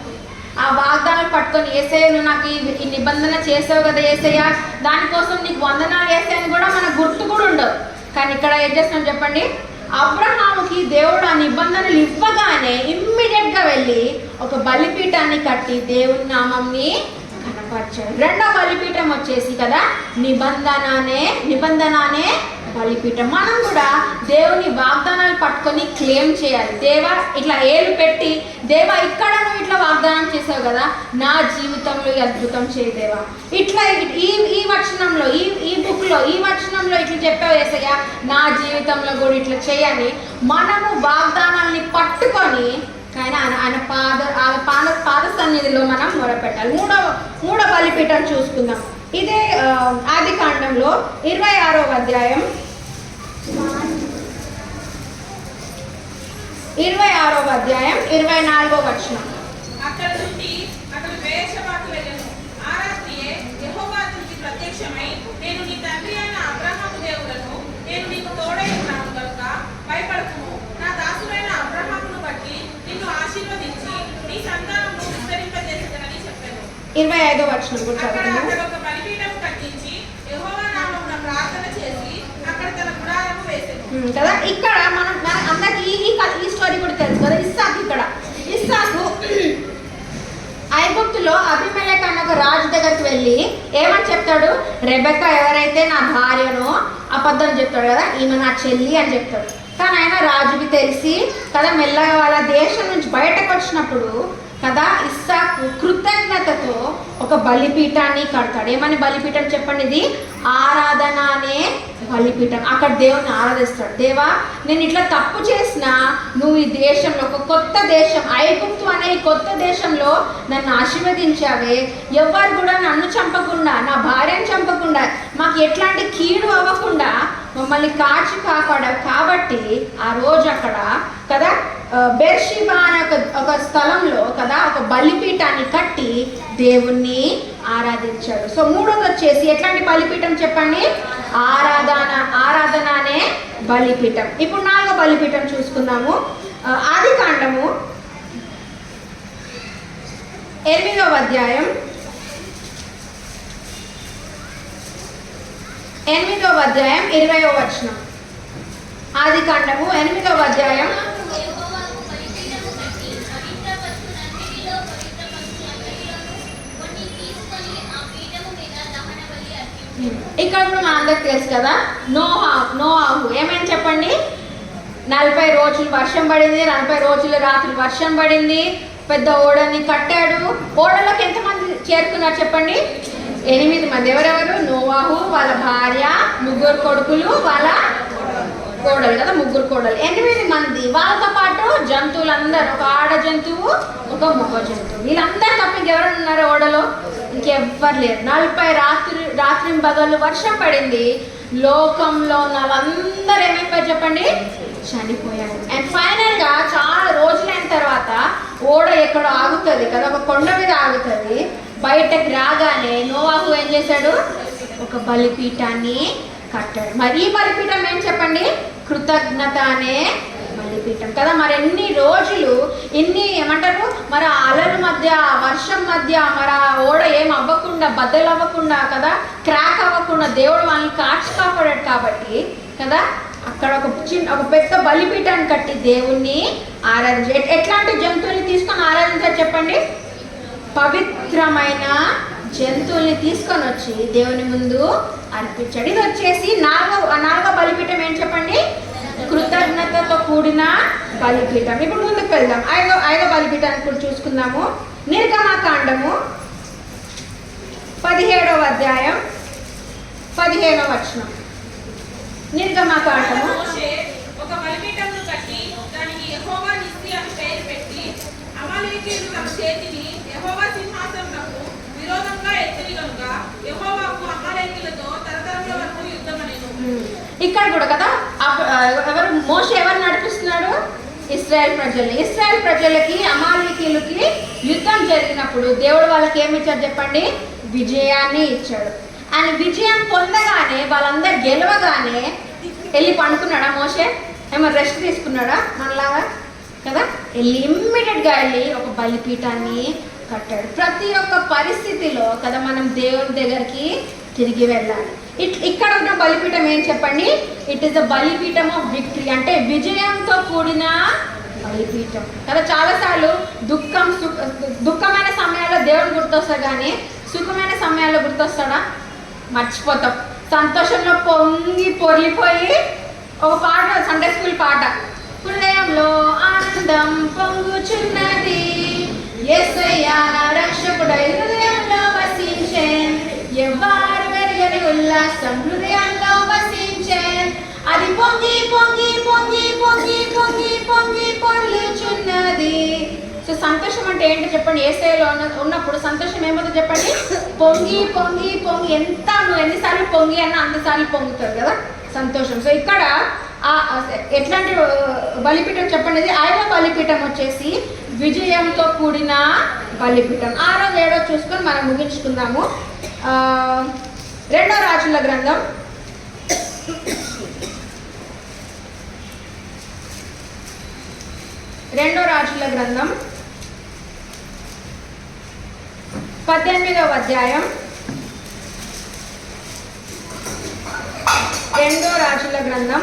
ఆ వాగ్దానాలు పట్టుకొని యేసయ్య నువ్వు నాకు ఈ నిబంధన చేసావు కదా యేసయ్య, దానికోసం నీకు వందనాలు యేసయ్య కూడా మనకు గుర్తు కూడా ఉండవు. కానీ ఇక్కడ ఏం చేస్తున్నాం చెప్పండి, అబ్రహాముకి దేవుడు ఆ నిబంధనలు ఇవ్వగానే ఇమ్మీడియట్గా వెళ్ళి ఒక బలిపీఠాన్ని కట్టి దేవుని నామంని కనపరిచాడు. రెండో బలిపీఠం వచ్చేసి కదా నిబంధన అనే బలిపీఠం. మనం కూడా దేవుని వాగ్దానాలు పట్టుకొని క్లెయిమ్ చేయాలి. దేవా ఇట్లా ఏలు పెట్టి, దేవా ఇక్కడ నువ్వు ఇట్లా వాగ్దానం చేసావు కదా, నా జీవితంలో ఈ అద్భుతం చేయి దేవా, ఇట్లా ఈ వచనంలో ఈ బుక్లో ఈ వచనంలో ఇట్లా చెప్పావు యేసయ్య, నా జీవితంలో కూడా ఇట్లా చేయని మనము వాగ్దానాల్ని పట్టుకొని కానీ ఆయన పాద సన్నిధిలో మనం మొరపెట్టాలి. మూడో బలిపీఠం చూసుకుందాం. ఇదే ఆదికాండంలో 26వ అధ్యాయం 24వ వచనం. అక్కడ నుండి అతడు బెయేర్షెబాకు వెళ్ళెను. ఆ రాత్రియే యెహోవా అతనికి ప్రత్యక్షమై, నేను నీ తండ్రి అయిన అబ్రహాము దేవుడను, నేను నీకు తోడై ఉన్నాను కనుక భయపడకుము. నా దాసుడైన అబ్రహామును బట్టి నిన్ను ఆశీర్వదించి నీ సంతానమును విస్తరింపజేసేదనని చెప్పాను. 25వ వచనం కూడా అక్కడ చదువుకుందాం. ఒక బలిపీఠం కట్టించి యెహోవా నామమున ప్రార్థన చేసి అక్కడ తన గుడారము వేసెను కదా. ఇక్కడ మనం అందరికి ఈ స్టోరీ కూడా తెలుసు కదా. ఇస్సాకు ఐగుప్తులో అబీమెలెకు అనే ఒక రాజు దగ్గరికి వెళ్ళి ఏమని చెప్తాడు, రెబెక్క ఎవరైతే నా భార్యనో అబద్ధం చెప్తాడు కదా, ఈమె నా చెల్లి అని చెప్తాడు. కానీ ఆయన రాజుకి తెలిసి కదా మెల్లగా వాళ్ళ దేశం నుంచి బయటకు వచ్చినప్పుడు కదా ఇస్సాకు కృతజ్ఞతతో ఒక బలిపీఠాన్ని కడతాడు. ఏమని బలిపీఠం చెప్పండి, ఇది ఆరాధన అనే బలిపీఠం. అక్కడ దేవుని ఆరాధిస్తాడు. దేవా నేను ఇట్లా తప్పు చేసినా నువ్వు ఈ దేశంలో ఒక కొత్త దేశం ఐగుప్తు అనే ఈ కొత్త దేశంలో నన్ను ఆశీర్వదించావే, ఎవరు కూడా నన్ను చంపకుండా నా భార్యను చంపకుండా మాకు ఎట్లాంటి కీడు అవ్వకుండా మమ్మల్ని కాచి కాపాడావు కాబట్టి ఆ రోజు అక్కడ కదా బెర్షిబా అనే ఒక స్థలంలో కదా ఒక బలిపీఠాన్ని కట్టి దేవుణ్ణి ఆరాధించాడు. సో మూడోది వచ్చేసి ఎట్లాంటి బలిపీఠం చెప్పండి? ఆరాధన అనే బలిపీఠం. ఇప్పుడు 4వ బలిపీఠం చూసుకుందాము. ఆదికాండము 8వ అధ్యాయం 20వ వచనం. ఆదికాండము 8వ అధ్యాయం యెహోవాకు బలిపీఠము కట్టి పవిత్ర వస్తువులన్నిటిలో పవిత్ర వస్తువులన్నిటిలోనూ కొన్ని తీసుకొని ఆ పీఠము మీద దహన బలి అర్పించాడు. ఇక్కడ కూడా మనందరికి తెలుసు కదా, నోవాహు ఏమని చెప్పండి? 40 రోజులు వర్షం పడింది, 40 రోజుల రాత్రి వర్షం పడింది, పెద్ద ఓడని కట్టాడు. ఓడలోకి ఎంతమంది చేరుకున్నారు చెప్పండి? 8 మంది. ఎవరెవరు? నోవాహు, వాళ్ళ భార్య, 3 కొడుకులు, వాళ్ళ కోడలు కదా, 3 కోడలు, 8 మంది. వాళ్ళతో పాటు జంతువులందరూ, ఒక ఆడ జంతువు, ఒక మగ జంతువు. వీళ్ళందరూ తప్ప ఇంకెవరైనా ఉన్నారు ఓడలో? ఇంకెవ్వరు లేరు. 40 రాత్రి పగలు వర్షం పడింది. లోకంలో ఉన్న వాళ్ళందరూ ఏమైపోయారు చెప్పండి? చనిపోయారు. అండ్ ఫైనల్గా చాలా రోజులైన తర్వాత ఓడ ఎక్కడో ఆగుతుంది కదా, ఒక కొండ మీద ఆగుతుంది. బయటకు రాగానే నోవాహు ఏం చేశాడు? ఒక బలిపీఠాన్ని కట్టాడు. మరి ఈ బలిపీఠం ఏం చెప్పండి? కృతజ్ఞత అనే బలిపీఠం కదా. మరి ఎన్ని రోజులు, ఇన్ని ఏమంటారు, మరి ఆ అలల మధ్య, వర్షం మధ్య, మరి ఆ ఓడ ఏం అవ్వకుండా, బద్దలు అవ్వకుండా కదా, క్రాక్ అవ్వకుండా దేవుడు వాళ్ళని కాచి కాపాడాడు కాబట్టి కదా, అక్కడ ఒక పెద్ద బలిపీఠాన్ని కట్టి దేవుణ్ణి ఆరాధించారు. ఎట్లాంటి జంతువుల్ని తీసుకొని ఆరాధించారు చెప్పండి? పవిత్రమైన జంతువుల్ని తీసుకొని వచ్చి దేవుని ముందు అర్పించాడు. ఇది వచ్చేసి 4వ బలిపీఠం ఏం చెప్పండి? కృతజ్ఞతతో కూడిన బలిపీఠం. ఇప్పుడు ముందుకు వెళ్దాం. 5వ బలిపీఠాన్ని కూడా చూసుకుందాము. నిర్గమకాండము 17వ అధ్యాయం 15వ వచనం. నిర్గమకాండము మోషే ఒక బలిపీఠమును కట్టి దానికి యెహోవా నిస్సి అని పేరు పెట్టి అమాలేకీయులు తమ చేతిని యెహోవా సింహాసనమునకు విరోధంగా ఎత్తిరి కనుక యెహోవాకు అమాలేకీయులతో తరతరముల వరకు యుద్ధమనెను. ఇక్కడ కూడా కదా మోషే ఎవరు నడిపిస్తున్నాడు? ఇశ్రాయేల్ ప్రజలకి అమాలేకీయులకి యుద్ధం జరిగినప్పుడు దేవుడు వాళ్ళకి ఏమి ఇచ్చాడు చెప్పండి? విజయాన్ని ఇచ్చాడు. ఆయన విజయం పొందగానే, వాళ్ళందరూ గెలవగానే వెళ్ళి పండుకున్నాడా మోషే? ఏమన్నా రెస్ట్ తీసుకున్నాడా మనలాగా కదా? ఇమ్మీడియట్గా వెళ్ళి ఒక బలిపీఠాన్ని కట్టాడు. ప్రతి ఒక్క పరిస్థితిలో కదా మనం దేవుని దగ్గరికి తిరిగి వెళ్ళాలి. ఇక్కడ ఉన్న బలిపీఠం ఏం చెప్పండి? ఇట్ ఈస్ ద బలిపీఠం ఆఫ్ విక్టరీ, అంటే విజయంతో కూడిన బలిపీఠం కదా. చాలాసార్లు దుఃఖమైన సమయాల్లో దేవుడు గుర్తొస్తాడు, కానీ సుఖమైన సమయాల్లో గుర్తొస్తాడా? మర్చిపోతాం. సంతోషంలో పొర్లిపోయి ఒక పాట, సండే స్కూల్ పాట, హృదయంలో ఆనందం పొంగుచున్నది, యేసయ్య నా రక్షకుడై హృదయంలో వసించే, ఎవ్వరు వెరగని ఉల్లాసం హృదయంలో వసించే, అది పొంగి పొంగి పొంగి పొంగి పొంగి పొంగి పొర్లుచున్నది. సో సంతోషం అంటే ఏంటో చెప్పండి? యేసయ్యలో ఉన్నప్పుడు సంతోషం ఏమవుతుందో చెప్పండి? పొంగి పొంగి పొంగి, నువ్వు ఎన్నిసార్లు పొంగి అన్నా అంతసార్లు పొంగుతుంది కదా సంతోషం. సో ఇక్కడ ఎట్లాంటి బలిపీఠం చెప్పండి? 5వ బలిపీఠం వచ్చేసి విజయంతో కూడిన బలిపీఠం. 6వ 7వ చూసుకొని మనం ముగించుకుందాము. 2వ రాజుల గ్రంథం 18వ అధ్యాయం 2వ రాజుల గ్రంథం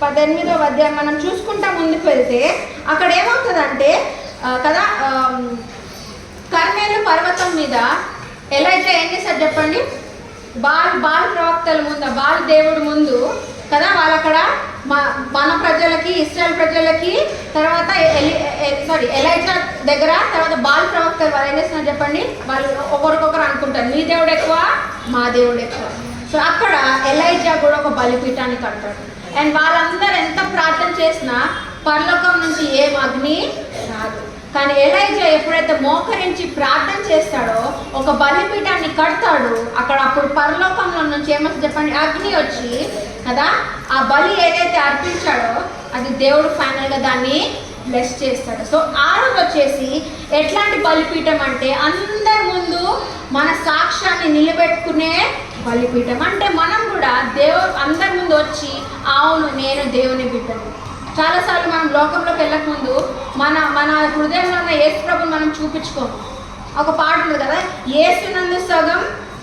18వ అధ్యాయం మనం చూసుకుంటా ముందుకు వెళ్తే అక్కడ ఏమవుతుందంటే కదా, కర్మేలు పర్వతం మీద ఎలైజా ఏం చేశారు చెప్పండి? బాల్ ప్రవక్తల ముందు, బాల్ దేవుడి ముందు కదా, వాళ్ళు అక్కడ మన ప్రజలకి, ఇశ్రాయేల్ ప్రజలకి, తర్వాత ఎలైజా దగ్గర, తర్వాత బాల్ ప్రవక్తలు వాళ్ళు ఏం చేస్తున్నారు చెప్పండి? వాళ్ళు ఒకరికొకరు అనుకుంటారు, మీ దేవుడు ఎక్కువ, మా దేవుడు ఎక్కువ. సో అక్కడ ఎలైజా కూడా ఒక బలిపీఠాన్ని కట్టాడు. అండ్ వాళ్ళందరూ ఎంత ప్రార్థన చేసినా పరలోకం నుంచి ఏం అగ్ని రాదు. కానీ ఎలైజా ఎప్పుడైతే మోకరించి ప్రార్థన చేస్తాడో ఒక బలిపీఠాన్ని కడతాడు. అక్కడ అప్పుడు పరలోకంలో నుంచి ఏమని చెప్పండి, అగ్ని వచ్చి కదా ఆ బలి ఏదైతే అర్పించాడో అది దేవుడు ఫైనల్గా దాన్ని బ్లెస్ చేస్తాడు. సో ఆ రోజు వచ్చేసి ఎట్లాంటి బలిపీఠం అంటే అందరి ముందు మన సాక్ష్యాన్ని నిలబెట్టుకునే బలిపీఠం. అంటే మనం కూడా అందరి ముందు వచ్చి అవును నేను దేవుని బిడ్డను. చాలాసార్లు మనం లోకంలోకి వెళ్ళకముందు మన హృదయంలో ఉన్న యేసు ప్రభుని మనం చూపించుకోము. ఒక పాట ఉంది కదా, యేసునందు సగం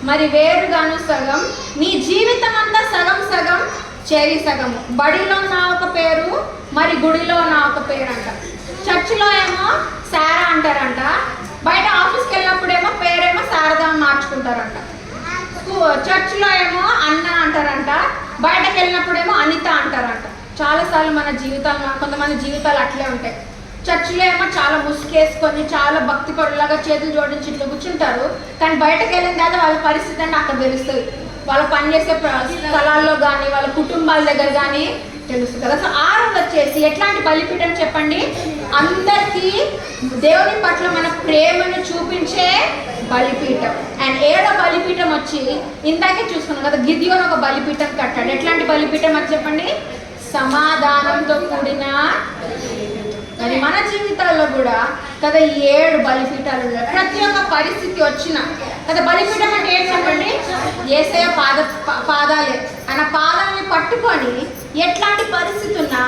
మరి వేరుగాను సగం, నీ జీవితం అంతా సగం సగం చేరి సగం. బడిలో నా ఒక పేరు మరి గుడిలో నా ఒక పేరు అంట. చర్చిలో ఏమో శారా అంటారంట, బయట ఆఫీస్కి వెళ్ళినప్పుడేమో పేరేమో శారదా మార్చుకుంటారంట. చర్చిలో ఏమో అన్న అంటారంట, బయటకు వెళ్ళినప్పుడేమో అనిత అంటారంట. చాలాసార్లు మన జీవితాలు కొంతమంది జీవితాలు అట్లే ఉంటాయి. చర్చిలో ఏమో చాలా ముసుకేసుకొని చాలా భక్తి పరులాగా చేతులు జోడించి ఇట్లా కూర్చుంటారు, కానీ బయటకు వెళ్ళిన తర్వాత వాళ్ళ పరిస్థితి అంటే అక్కడ తెలుస్తుంది. వాళ్ళు పనిచేసే స్థలాల్లో కానీ వాళ్ళ కుటుంబాల దగ్గర కానీ తెలుస్తుంది కదా. సో ఆ రోజు వచ్చేసి ఎట్లాంటి బలిపీఠం చెప్పండి, అందరికీ దేవుని పట్ల మన ప్రేమను చూపించే బలిపీఠం. అండ్ 7వ బలిపీఠం వచ్చి ఇందాకే చూసుకున్నాం కదా, గిద్యోను ఒక బలిపీఠం కట్టాడు. ఎట్లాంటి బలిపీఠం అని చెప్పండి, సమాధానంతో కూడిన. మరి మన జీవితాల్లో కూడా కదా 7 బలిపీఠాలు ఉన్నాయి. ప్రతి ఒక్క పరిస్థితి వచ్చిన కదా బలిపీఠం అంటే ఏంటి చెప్పండి, యేసయ్య పాదాలే. ఆయన పాదాలని పట్టుకొని ఎట్లాంటి పరిస్థితి ఉన్నా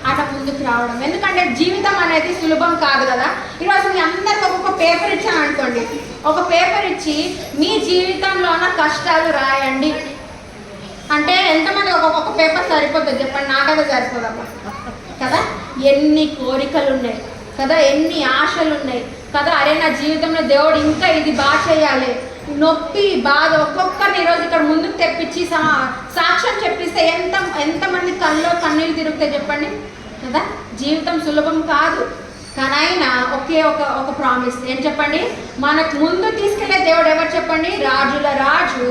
అట్లా ముందుకు రావడం. ఎందుకంటే జీవితం అనేది సులభం కాదు కదా. ఈరోజు మీ అందరికి ఒక్కొక్క పేపర్ ఇచ్చాను అనుకోండి, ఒక పేపర్ ఇచ్చి మీ జీవితంలో ఉన్న కష్టాలు రాయండి అంటే ఎంతమంది ఒక్కొక్క పేపర్ సరిపోతుంది చెప్పండి? నాకైతే సరిపోదమ్మా కదా. ఎన్ని కోరికలు ఉన్నాయి కదా, ఎన్ని ఆశలు ఉన్నాయి కదా. అరే నా జీవితంలో దేవుడు ఇంకా ఇది బాగా చేయాలి, నొప్పి బాధ ఒక్కొక్కరిని ఈరోజు ఇక్కడ ముందుకు తెప్పించి సాక్ష్యం చెప్పిస్తే ఎంతమంది కళ్ళలో కన్నీళ్ళు తిరుగుతాయి చెప్పండి కదా. జీవితం సులభం కాదు, కానీ ఆయన ఒకే ఒక ప్రామిస్ ఏం చెప్పండి, మనకు ముందు తీసుకెళ్లే దేవుడు ఎవరు చెప్పండి, రాజుల రాజు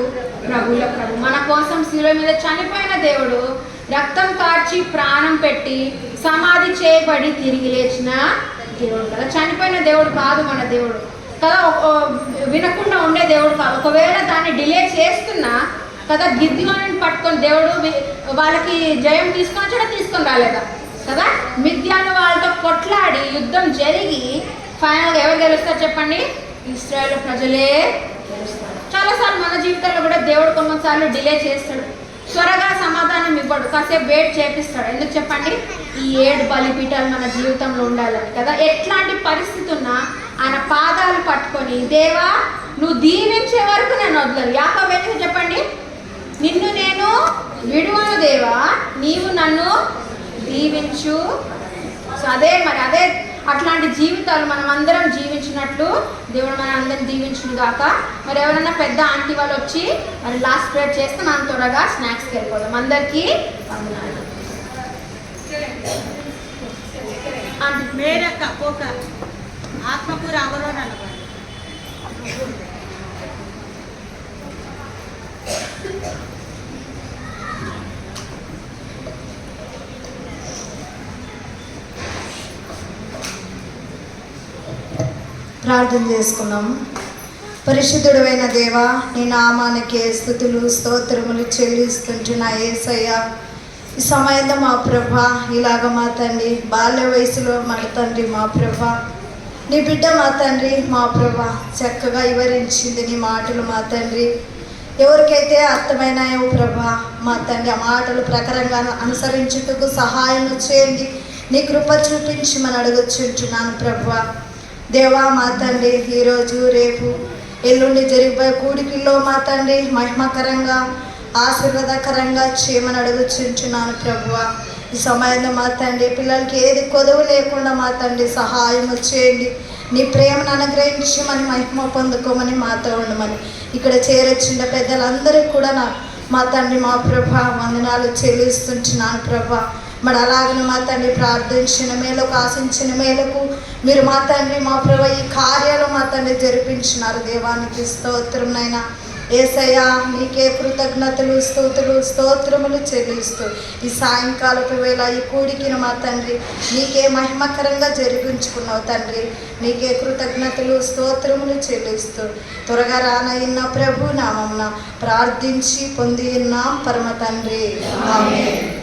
ప్రభుల ప్రభు. మన కోసం శిలువ మీద చనిపోయిన దేవుడు, రక్తం కార్చి ప్రాణం పెట్టి సమాధి చేయబడి తిరిగి లేచిన దేవుడు కదా. చనిపోయిన దేవుడు కాదు మన దేవుడు కదా, వినకుండా ఉండే దేవుడు కాదు. ఒకవేళ దాన్ని డిలే చేస్తున్నా కదా, గిద్యోనుని పట్టుకొని దేవుడు వాళ్ళకి జయం తీసుకొని రాలేదా కదా. మిద్యాను వాళ్ళతో కొట్లాడి యుద్ధం జరిగి ఫైనల్గా ఎవరు గెలుస్తారు చెప్పండి, ఇశ్రాయేలు ప్రజలే గెలుస్తారు. చాలాసార్లు మన జీవితంలో కూడా దేవుడు కొన్నిసార్లు డిలే చేస్తాడు, త్వరగా సమాధానం ఇవ్వడు, కాసేపు వెయిట్ చేపిస్తాడు. ఎందుకు చెప్పండి, ఈ 7 బలిపీఠాలు మన జీవితంలో ఉండాలని కదా. ఎట్లాంటి పరిస్థితి ఉన్నా ఆయన పాదాలు పట్టుకొని, దేవా నువ్వు దీవించే వరకు నేను వదలను. యాకోబు ఎందుకు చెప్పండి, నిన్ను నేను విడువను దేవా, నీవు నన్ను దీవించు. సో అదే అట్లాంటి జీవితాలు మనం అందరం జీవించినట్లు దేవుడు మన అందరం దీవించును గాక. మరి ఎవరైనా పెద్ద ఆంటీ వాళ్ళు వచ్చి మరి లాస్ట్ ప్రేయర్ చేస్తే మనం త్వరగా స్నాక్స్కి వెళ్ళిపోదాం. అందరికీ వందనాలు. మేరక్క పోక ఆత్మకూర అవరోధ ప్రార్థన చేసుకున్నాం. పరిశుద్ధుడైన దేవా, నీ నామానికి స్తుతులు స్తోత్రములు చెల్లిస్తుంటున్నా యేసయ్య. ఈ సమయంలో మా ప్రభా ఇలాగ మా తండ్రి బాల్య వయసులో మన తండ్రి మా ప్రభా నీ బిడ్డ మా తండ్రి మా ప్రభా చక్కగా వివరించింది నీ మాటలు మా తండ్రి. ఎవరికైతే అర్థమైనాయో ప్రభా మా తండ్రి ఆ మాటలు ప్రకారంగా అనుసరించుటకు సహాయం చేయండి, నీ కృప చూపించమని అడుగుచుంటున్నాను ప్రభా. దేవా మా తండ్రి ఈరోజు రేపు ఎల్లుండి జరిగిపోయే కూడికిల్లో మా తండ్రి మహిమకరంగా ఆశీర్వాదకరంగా చేయమని అడుగుచుంటున్నాను ప్రభువా. ఈ సమయంలో మా తండ్రి పిల్లలకి ఏది కొదవు లేకుండా మా తండ్రి సహాయం చేయండి, నీ ప్రేమను అనుగ్రహించమని మహిమ పొందుకోమని మాతో ఉండమని ఇక్కడ చేరొచ్చిన పెద్దలందరికీ కూడా మా తండ్రి మా ప్రభా వందనాలు చెల్లిస్తుంటున్నాను ప్రభా. మరి అలాగనే మా తండ్రి ప్రార్థించిన మేలకు ఆశించిన మేలకు మీరు మా తండ్రి మా ప్రభు ఈ కార్యాలు మా తండ్రి జరిపించినారు. దేవానికి స్తోత్రం నైనా యేసయ్యా నీకే కృతజ్ఞతలు, స్తుతులు, స్తోత్రములు చెల్లిస్తూ ఈ సాయంకాలపు వేళ ఈ కూడికిన మా తండ్రి నీకే మహిమకరంగా జరిగించుకున్నావు తండ్రి. నీకే కృతజ్ఞతలు, స్తోత్రములు చెల్లిస్తూ త్వరగా రానయ్యున్న ప్రభు నామమున ప్రార్థించి పొంది ఉన్నాం పరమ తండ్రి. ఆమేన్.